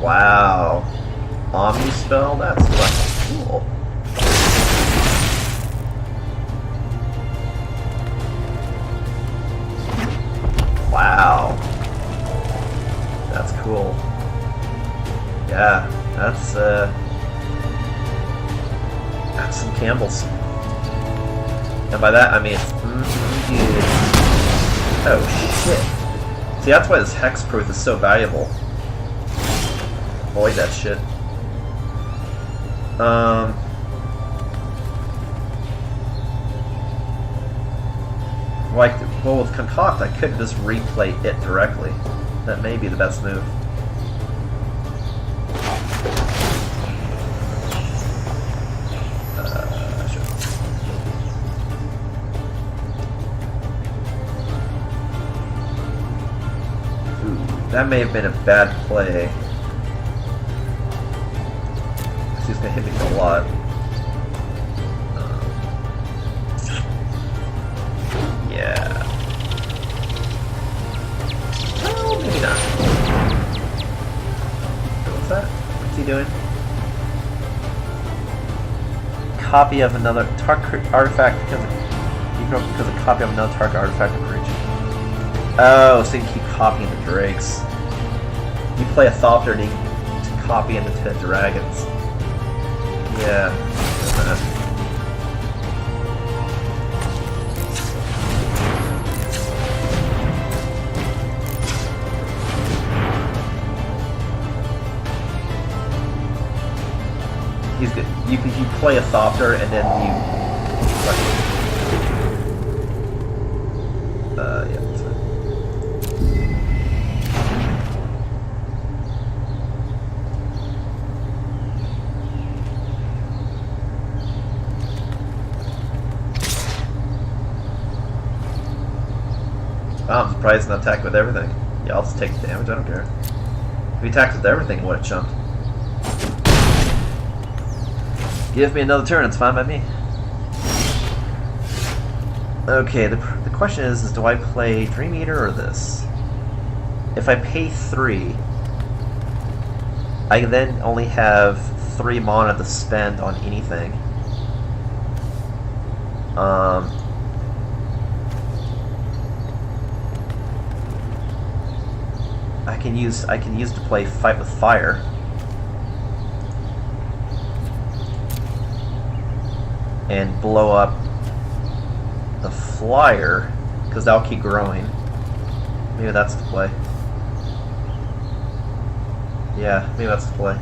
Wow. Omni spell? That's fucking cool. Wow. That's cool. Yeah, that's some Campbell's. And by that I mean it's good. Oh shit. See, that's why this hexproof is so valuable. Avoid that shit. Well, with Concoct, I could just replay it directly. That may be the best move. Sure. Ooh, that may have been a bad play. He's gonna hit me a lot. Yeah. Oh, maybe not. What's that? What's he doing? Copy of another target artifact because a copy of another target artifact of creature. Oh, so you can keep copying the drakes. You play a Thopter to copy into dragons. Yeah. He's good. You play a Thopter and then you. Yeah, that's fine. I'm surprised not attack with everything. Yeah, I'll just take the damage, I don't care. If he attacks with everything, it would have jumped. Give me another turn, it's fine by me. Okay, the question is do I play Dream Eater or this? If I pay 3, I then only have 3 mana to spend on anything. I can use to play Fight with Fire. And blow up the flyer, because that'll keep growing. Maybe that's the play. Yeah, maybe that's the play.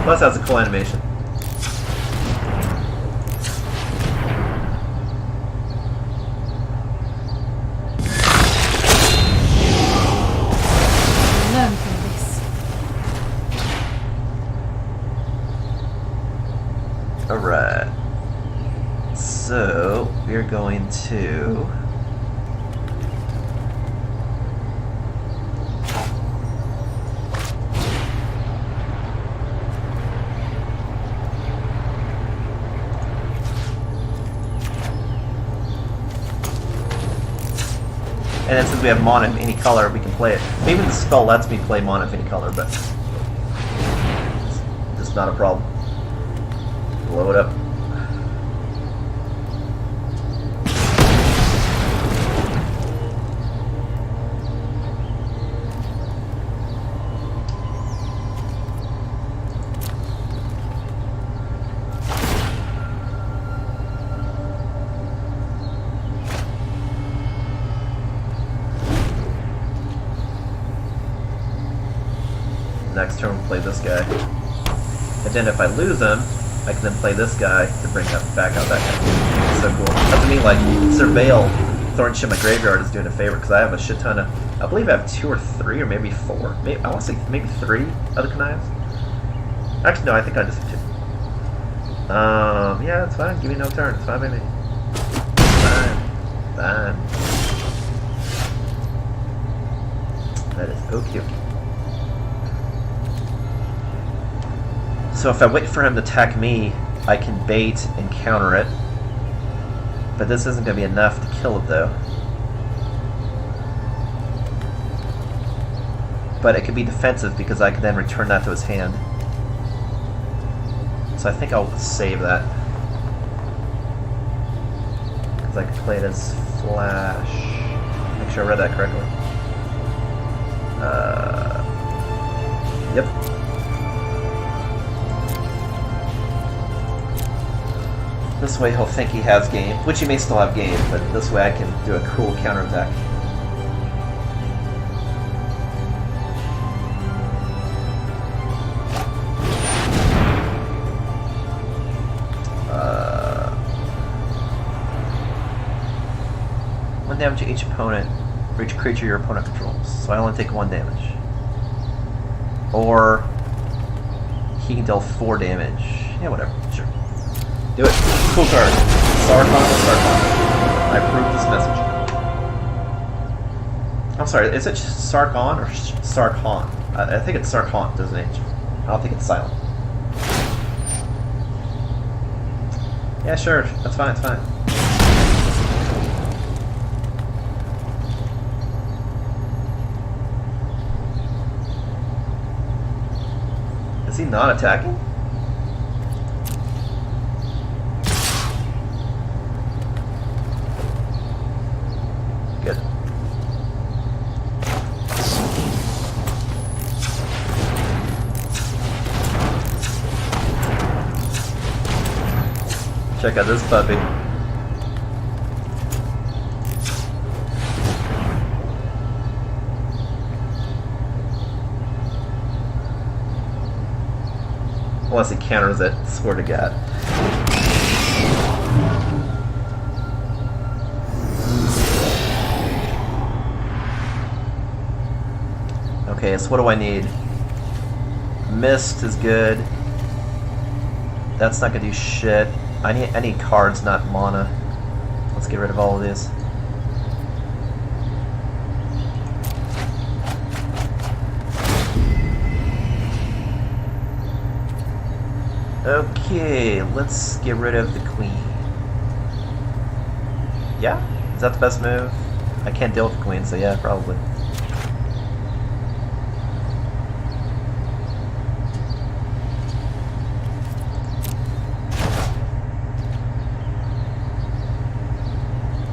Plus has a cool animation. Learn from this. Alright. So, we're going to... And then since we have mana of any color, we can play it. Maybe the spell lets me play mana of any color, but it's just not a problem. Blow it up. Next turn we'll play this guy. And then if I lose him, I can then play this guy to bring him back out that guy. It's so cool. That's what I mean, like, Surveil Thornship my graveyard is doing a favor, because I have a shit ton of... I believe I have 2 or 3, or maybe 4. Maybe, I want to say maybe 3 other Kanayas. Actually, no, I think I just have 2. Yeah, that's fine. Give me no turn. It's fine by me. Fine. Fine. That is okay. So if I wait for him to attack me, I can bait and counter it. But this isn't going to be enough to kill it, though. But it could be defensive because I can then return that to his hand. So I think I'll save that. Because I can play it as Flash. Make sure I read that correctly. Yep. This way he'll think he has game, which he may still have game, but this way I can do a cool counterattack. One damage to each opponent for each creature your opponent controls. So I only take 1 damage. Or he can deal 4 damage. Yeah, whatever. Sure. Do it. Cool card. Sarkhan or Sarkhan. I approve this message. I'm sorry, is it Sarkhan or Sarkhan? I think it's Sarkhan, doesn't it? I don't think it's silent. Yeah, sure. That's fine, it's fine. Is he not attacking? Good. Check out this puppy. Unless he counters it, swear to God. Okay, so what do I need? Mist is good. That's not gonna do shit. I need cards, not mana. Let's get rid of all of these. Okay, let's get rid of the queen. Yeah? Is that the best move? I can't deal with the queen, so yeah, probably.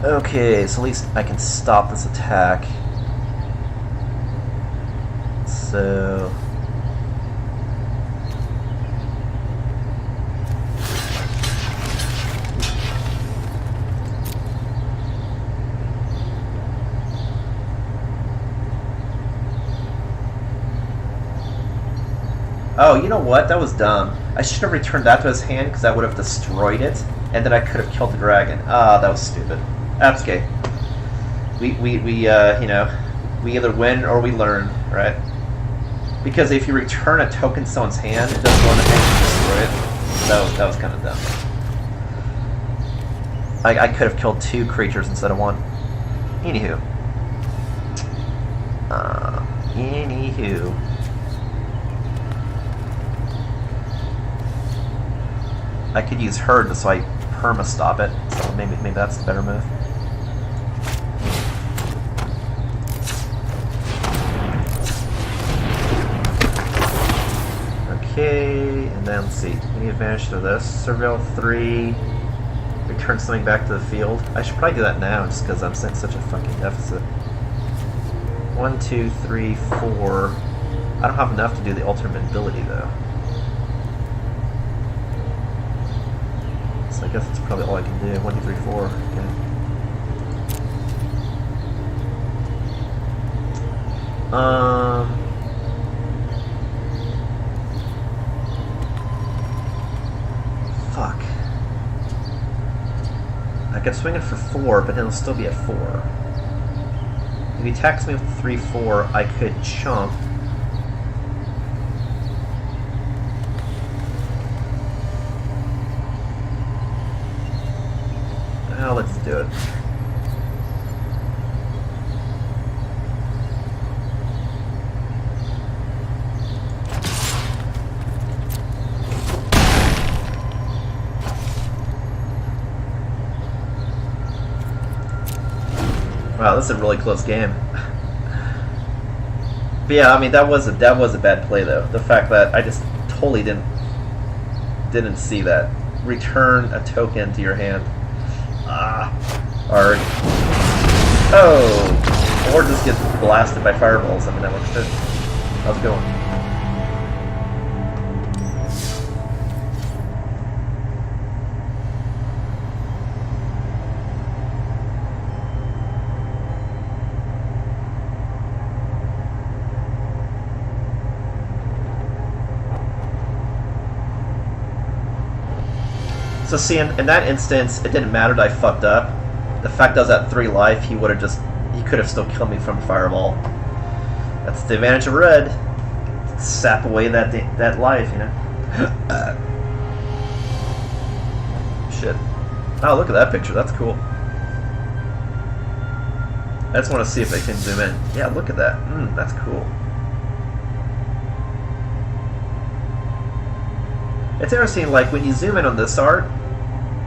Okay, so at least I can stop this attack. So... Oh, you know what? That was dumb. I should have returned that to his hand because that would have destroyed it, and then I could have killed the dragon. Ah, that was stupid. That's okay. We you know, we either win or we learn, right? Because if you return a token to someone's hand, it doesn't want to actually destroy it. That was kind of dumb. I could have killed 2 creatures instead of 1. Anywho. Anywho. I could use Herd so I perma-stop it, so maybe that's the better move. Okay, and then let's see. Any advantage to this? Surveil 3. Return something back to the field. I should probably do that now just because I'm in such a fucking deficit. 1, 2, 3, 4. I don't have enough to do the ultimate ability though. So I guess that's probably all I can do. 1, 2, 3, 4. Okay. Fuck. I could swing it for 4, but it'll still be at 4. If he attacks me with 3/4, I could chump. Well, let's do it. Wow, this is a really close game. But yeah, I mean that was a bad play though. The fact that I just totally didn't see that. Return a token to your hand. Or or just get blasted by fireballs. I mean that works too. How's it going? So see, in that instance, it didn't matter that I fucked up. The fact that I was at 3 life, he could have still killed me from fireball. That's the advantage of red. Sap away that life, you know. Shit. Oh, look at that picture. That's cool. I just want to see if I can zoom in. Yeah, look at that. That's cool. It's interesting, like, when you zoom in on this art,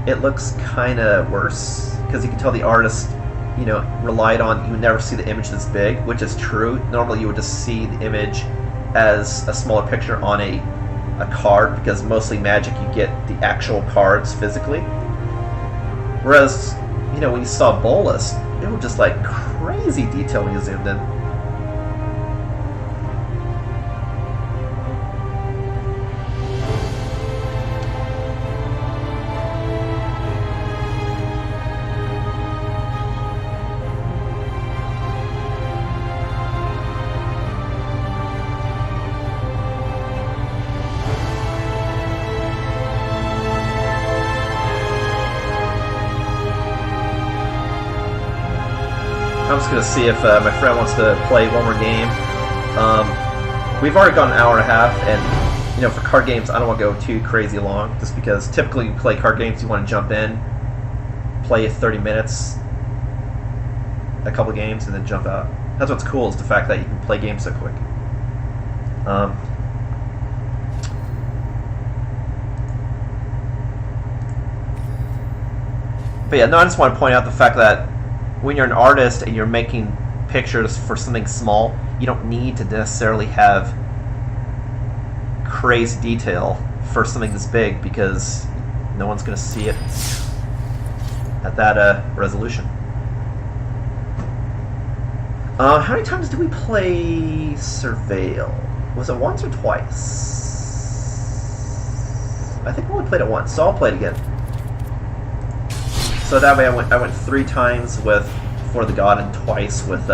it looks kind of worse, because you can tell the artist, you know, relied on, you would never see the image this big, which is true. Normally you would just see the image as a smaller picture on a card, because mostly Magic you get the actual cards physically. Whereas, you know, when you saw Bolas, it was just like crazy detail when you zoomed in. I'm just going to see if my friend wants to play one more game. We've already gone an hour and a half, and you know, for card games, I don't want to go too crazy long, just because typically you play card games, you want to jump in, play 30 minutes, a couple games, and then jump out. That's what's cool, is the fact that you can play games so quick. But yeah, no, I just want to point out the fact that when you're an artist and you're making pictures for something small, you don't need to necessarily have crazy detail for something this big, because no one's going to see it at that resolution. How many times did we play Surveil? Was it once or twice? I think we only played it once, so I'll play it again. So that way I went 3 times with For the God and twice with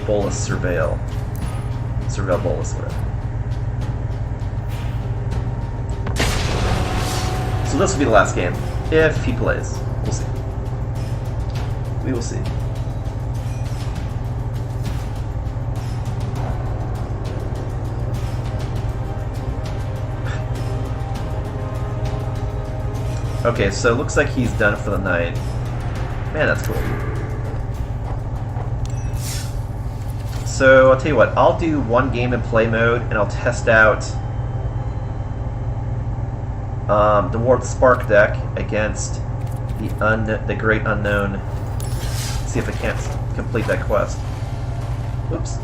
Bolas Surveil. Surveil Bolas, whatever. So this will be the last game, if he plays. We'll see. We will see. Okay, so it looks like he's done for the night. Man, that's cool. So, I'll tell you what, I'll do one game in play mode, and I'll test out the Warped Spark deck against the Great Unknown. See if I can't complete that quest. Whoops.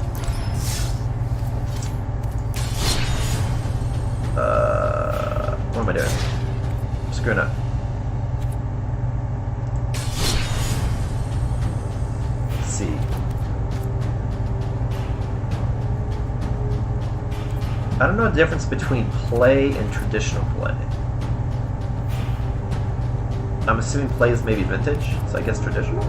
What am I doing? I'm screwing up. Let's see. I don't know the difference between play and traditional play. I'm assuming play is maybe vintage, so I guess traditional?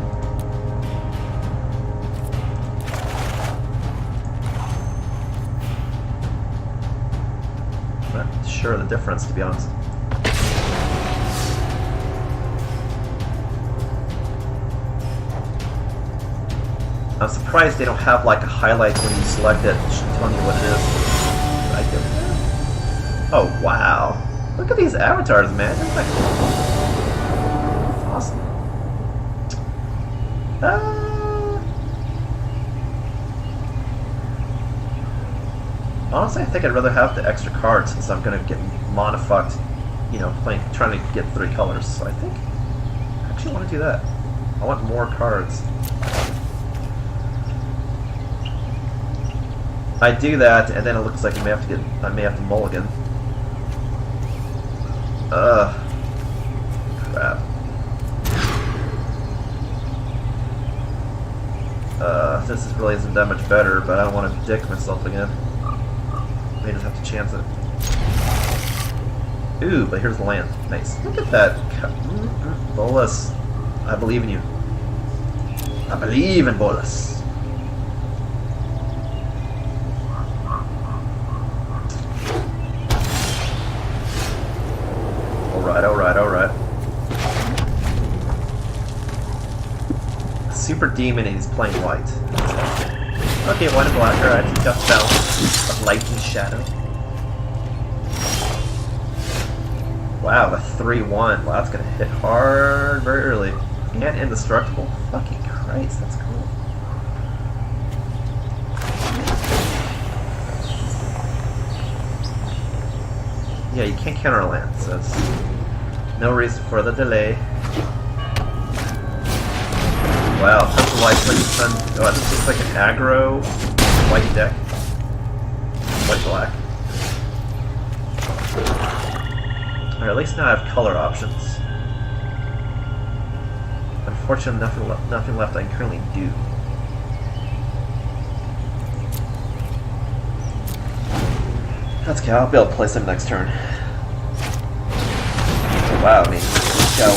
I'm not sure of the difference, to be honest. I'm surprised they don't have like a highlight when you select it telling you what it is. Oh wow! Look at these avatars, man. That's like awesome. Honestly, I think I'd rather have the extra cards since I'm gonna get mana fucked. You know, trying to get 3 colors. So I think I actually want to do that. I want more cards. I do that, and then it looks like I may have to mulligan. Ugh. Crap. This really isn't that much better, but I don't want to dick myself again. I may just have to chance it. Ooh, but here's the land. Nice. Look at that. Bolas. I believe in you. I believe in Bolas. Alright. Super Demon and he's playing white. Okay, white and black, alright. He's got balance of light and shadow. Wow, the 3-1. Wow, that's gonna hit hard very early. And indestructible. Fucking Christ, that's cool. Yeah, you can't counter a land, so it's no reason for the delay. Wow, that's light like sun. Oh, this looks like an aggro white deck. White black. Or at least now I have color options. Unfortunately, nothing left I can currently do. That's okay, I'll be able to play some next turn. Wow, I mean, he's got a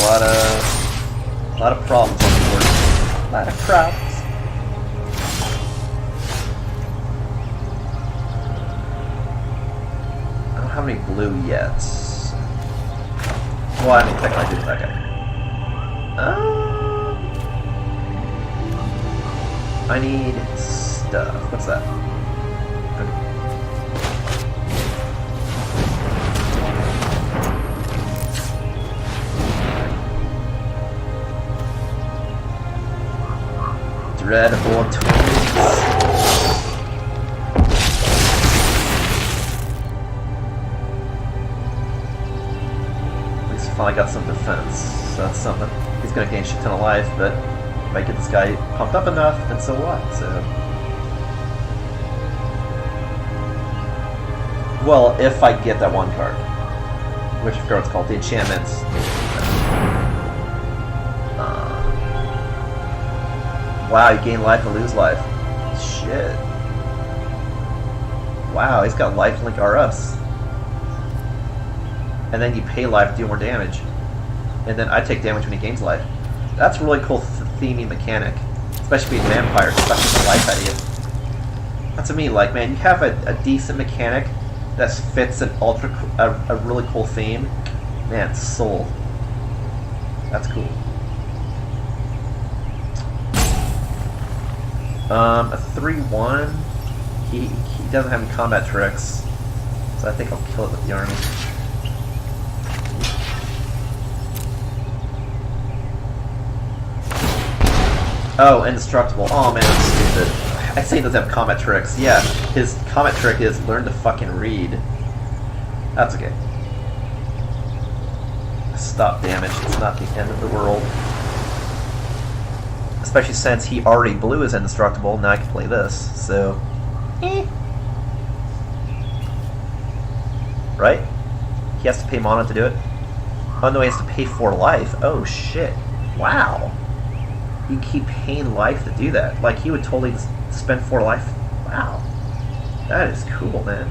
lot of problems on the board. A lot of problems. I don't have any blue yet. Well, I mean, technically I do with that guy. I need stuff. What's that? Dreadful twins. At least finally got some defense, so that's something. He's gonna gain a shit ton of life, but if I get this guy pumped up enough, then so what? So, well, if I get that one card, which of course it's called the enchantments. Wow, you gain life and lose life. Shit. Wow, he's got lifelink RS. And then you pay life to do more damage. And then I take damage when he gains life. That's a really cool theming mechanic. Especially being vampires, sucking the life out of you. That's what I mean. Like, man, you have a decent mechanic that fits an a really cool theme. Man, sold. That's cool. A 3/1. He doesn't have any combat tricks, so I think I'll kill it with the army. Oh, indestructible. Oh man, I'm stupid. I say he doesn't have combat tricks. Yeah, his combat trick is learn to fucking read. That's okay. Stop damage. It's not the end of the world. Especially since he already blew his indestructible, now I can play this, so... Right? He has to pay mana to do it? Oh no, he has to pay 4 life. Oh shit. Wow. You keep paying life to do that. Like, he would totally just spend 4 life. Wow. That is cool, man.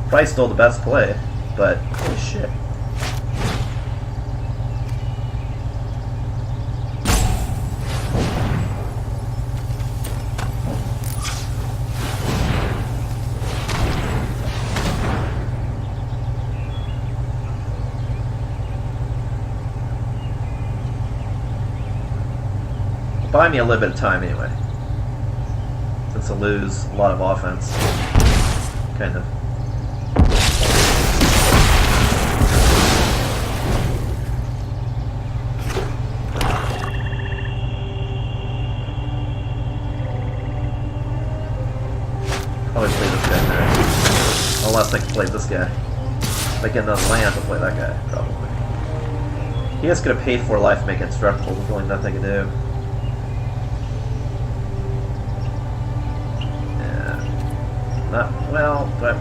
Probably still the best play, but holy shit. Buy me a little bit of time anyway, since I lose a lot of offense, kind of. Probably play this guy next, unless I can play this guy. If I get another land, I'll play that guy, probably. He just gonna pay 4 life to make it indestructible, there's really nothing I can do. Not well, but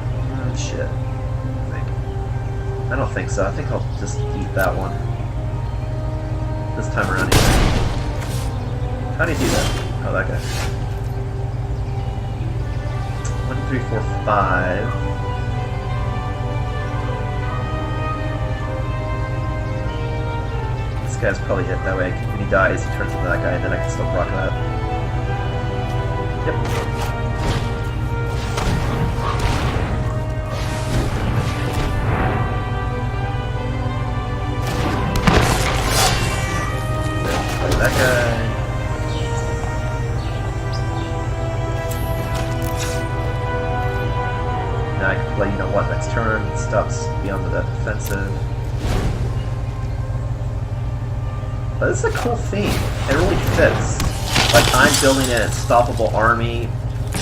shit. I don't think so. I think I'll just eat that one this time around. How do you do that? Oh, that guy. 1, 3, 4, 5. This guy's probably hit that way. When he dies, he turns into that guy, and then I can still rock that. Yep. That guy. Now I can play, you know what, next turn, stops beyond the defensive. But this is a cool theme. It really fits. Like, I'm building an unstoppable army,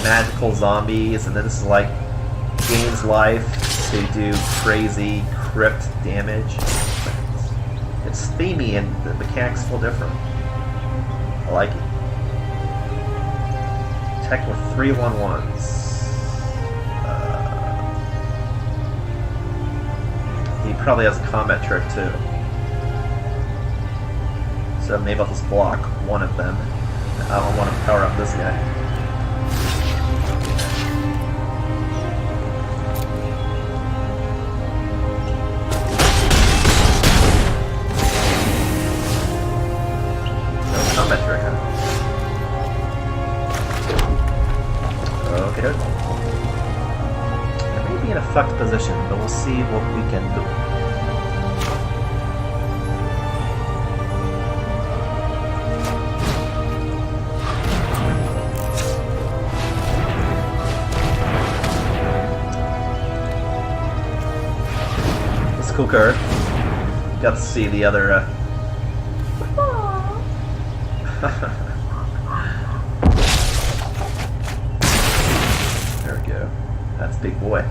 magical zombies, and then this is like, gains life to do crazy crypt damage. It's themey and the mechanics feel different. I like it. Attack with 3/1/1s. He probably has a combat trick too. So maybe I'll just block one of them. I don't want to power up this guy. Combat trick, huh? Okay. I may be in a fucked position, but we'll see what we can do. It's a cool card. Got to see the other there we go. That's big boy.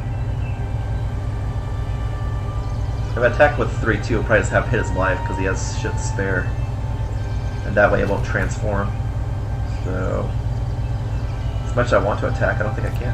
If I attack with 3/2, I'll probably just have hit his life because he has shit to spare. And that way it won't transform. So, as much as I want to attack, I don't think I can.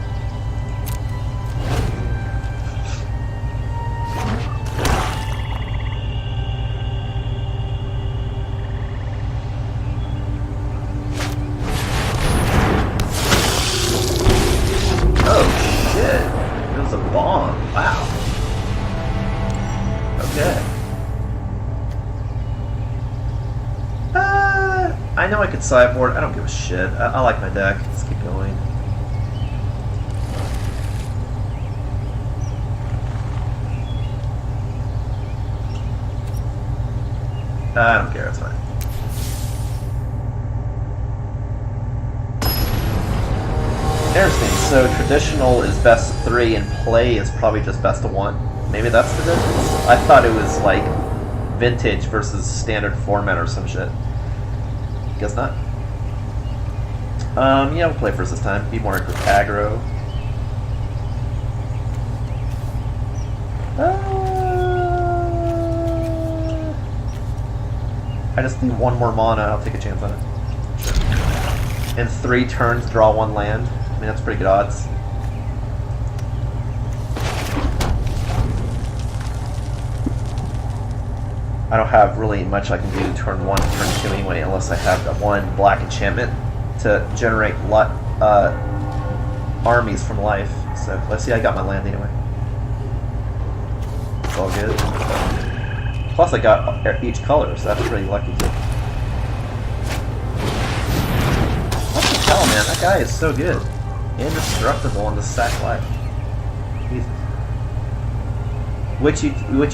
I know I could sideboard. I don't give a shit. I like my deck. Let's keep going. I don't care, it's fine. Interesting, so traditional is best of 3 and play is probably just best of 1. Maybe that's the difference? I thought it was like vintage versus standard format or some shit. Guess not. Yeah, we'll play first this time. Be more aggro. I just need 1 more mana, I'll take a chance on it. Sure. In 3 turns, draw 1 land. I mean, that's pretty good odds. I don't have really much I can do turn 1 and turn 2 anyway, unless I have that 1 black enchantment to generate armies from life. So let's see, I got my land anyway. It's all good. Plus I got each color, so that's pretty lucky too. What the hell, man? That guy is so good. Indestructible on the sack life. Which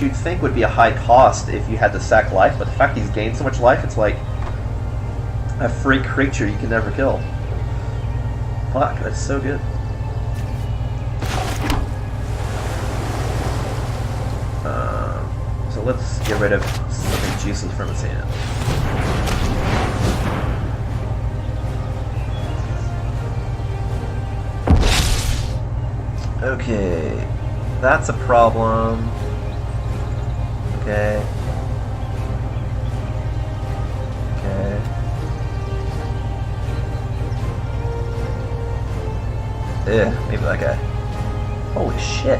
you'd think would be a high cost if you had to sack life, but the fact he's gained so much life, it's like a free creature you can never kill. Fuck, that's so good. So let's get rid of something juices from his hand. Okay, that's a problem. Okay. Okay. Yeah, maybe that guy. Holy shit.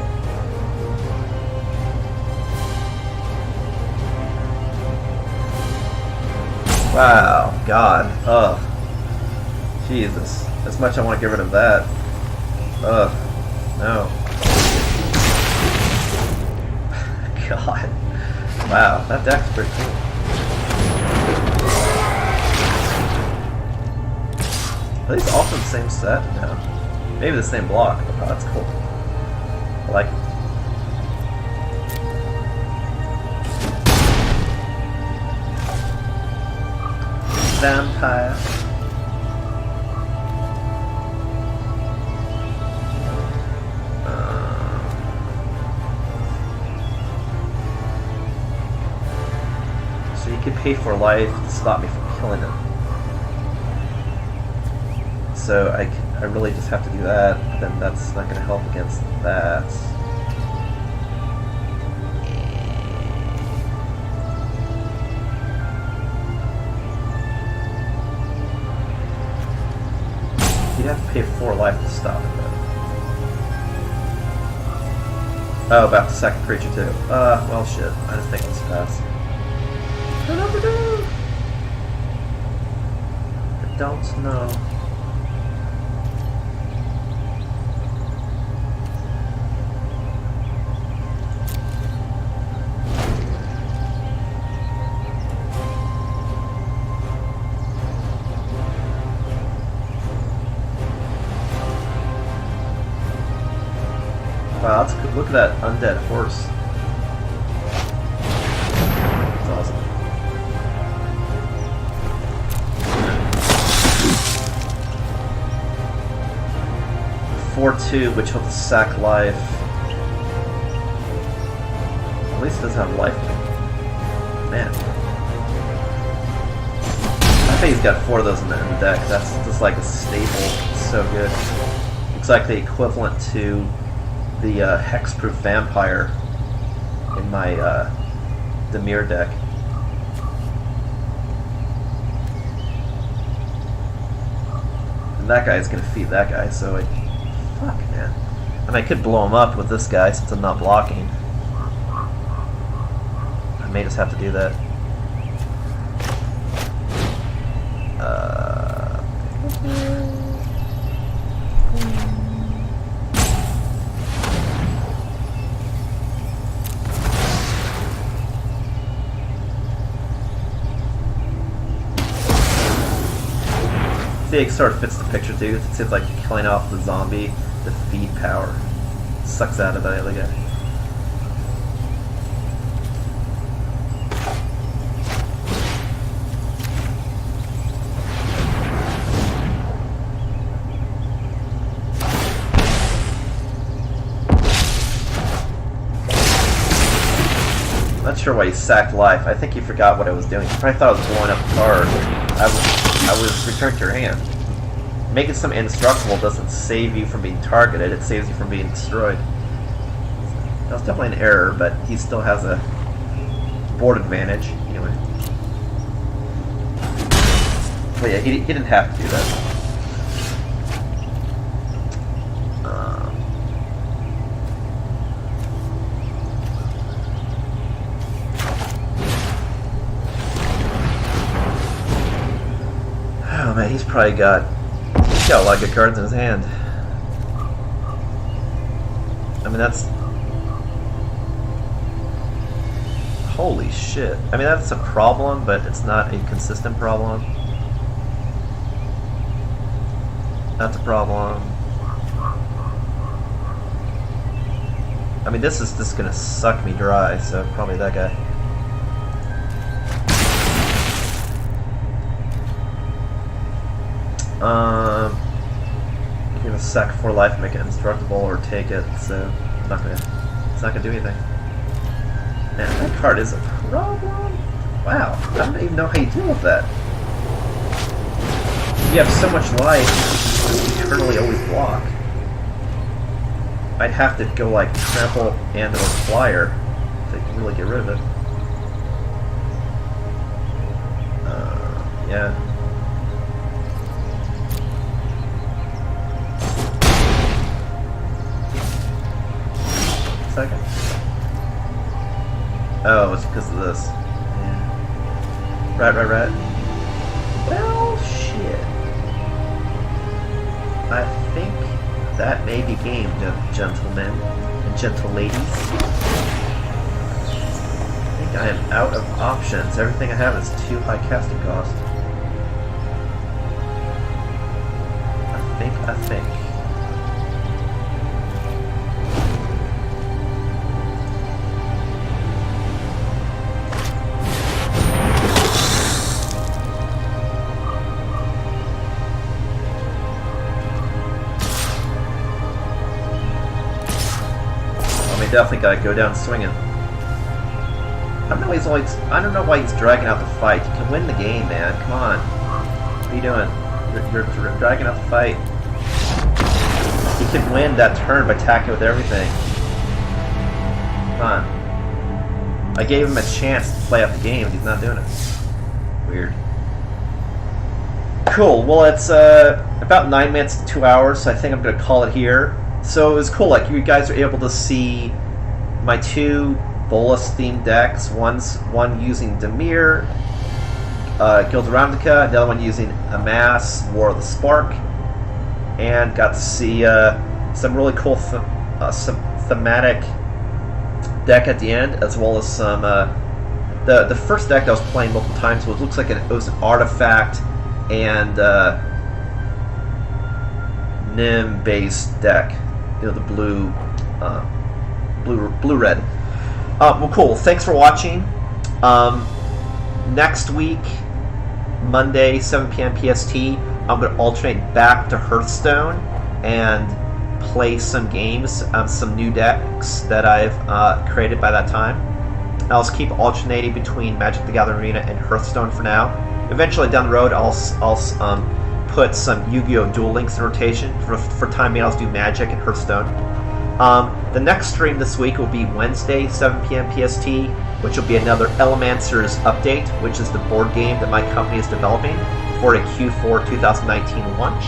Wow, God. Ugh. Jesus. As much I want to get rid of that. Ugh. No. God. Wow, that deck's pretty cool. Are these all from the same set? No. Maybe the same block, but oh, that's cool. I like it. Vampire. So you can pay for life to stop me from killing him. So I really just have to do that, but then that's not going to help against that. You'd have to pay 4 life to stop it, though. Oh, about the second creature, too. Well, shit. I just think it's pass. I don't know. Wow, that's good. Look at that undead horse. That's awesome. 4/2, which will sack life. At least it doesn't have life. Man. I think he's got 4 of those in the deck. That's just like a staple. It's so good. Looks like the equivalent to the hexproof vampire in my Demir deck. And that guy's gonna feed that guy, so fuck, man. I mean, I could blow him up with this guy since I'm not blocking. I may just have to do that. It sort of fits the picture too. It's like killing off the zombie, the feed power sucks out of the other guy. sure why he sacked life. I think he forgot what I was doing. He probably thought I was blowing up the card. I was returned to your hand. Making some indestructible doesn't save you from being targeted, it saves you from being destroyed. That was definitely an error, but he still has a board advantage. Anyway. But yeah, he didn't have to do that. Oh man, he's got a lot of good cards in his hand. I mean, that's... Holy shit. I mean, that's a problem, but it's not a consistent problem. That's a problem. I mean, this is just gonna suck me dry, so probably that guy. You're gonna sack 4 life, make it indestructible, or take it, so it's not gonna do anything. Man, that card is a problem. Wow, I don't even know how you deal with that. You have so much life, you just eternally always block. I'd have to go like trample and or flyer to really get rid of it. Yeah. Second. Oh, it's because of this. Yeah. Right. Well, shit. I think that may be game, gentlemen and gentle ladies. I think I am out of options. Everything I have is too high casting cost. I think. Definitely gotta go down swinging. I don't know why he's dragging out the fight. You can win the game, man. Come on. What are you doing? You're dragging out the fight. He can win that turn by attacking with everything. Come on. I gave him a chance to play out the game, and he's not doing it. Weird. Cool. Well, it's about 9 minutes to 2 hours, so I think I'm gonna call it here. So it was cool, like you guys are able to see my 2 Bolas themed decks. One using Dimir, Gilderandica, the other one using Amass, War of the Spark, and got to see some really cool some thematic deck at the end, as well as some the first deck that I was playing multiple times looks like it was an artifact and Nim based deck. You know, the blue-red. Well, cool. Thanks for watching. Next week, Monday, 7 p.m. PST, I'm going to alternate back to Hearthstone and play some games, some new decks that I've created by that time. I'll just keep alternating between Magic the Gathering Arena and Hearthstone for now. Eventually, down the road, I'll put some Yu-Gi-Oh! Duel Links in rotation. For time being, I'll just do Magic and Hearthstone. The next stream this week will be Wednesday, 7 p.m. PST, which will be another Elemancer's update, which is the board game that my company is developing for a Q4 2019 launch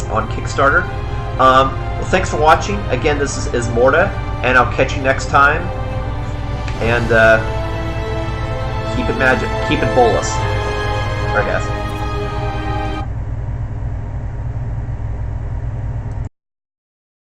on Kickstarter. Well, thanks for watching. Again, this is Ismortah, and I'll catch you next time. And keep it magic. Keep it Bolas. Alright, guys.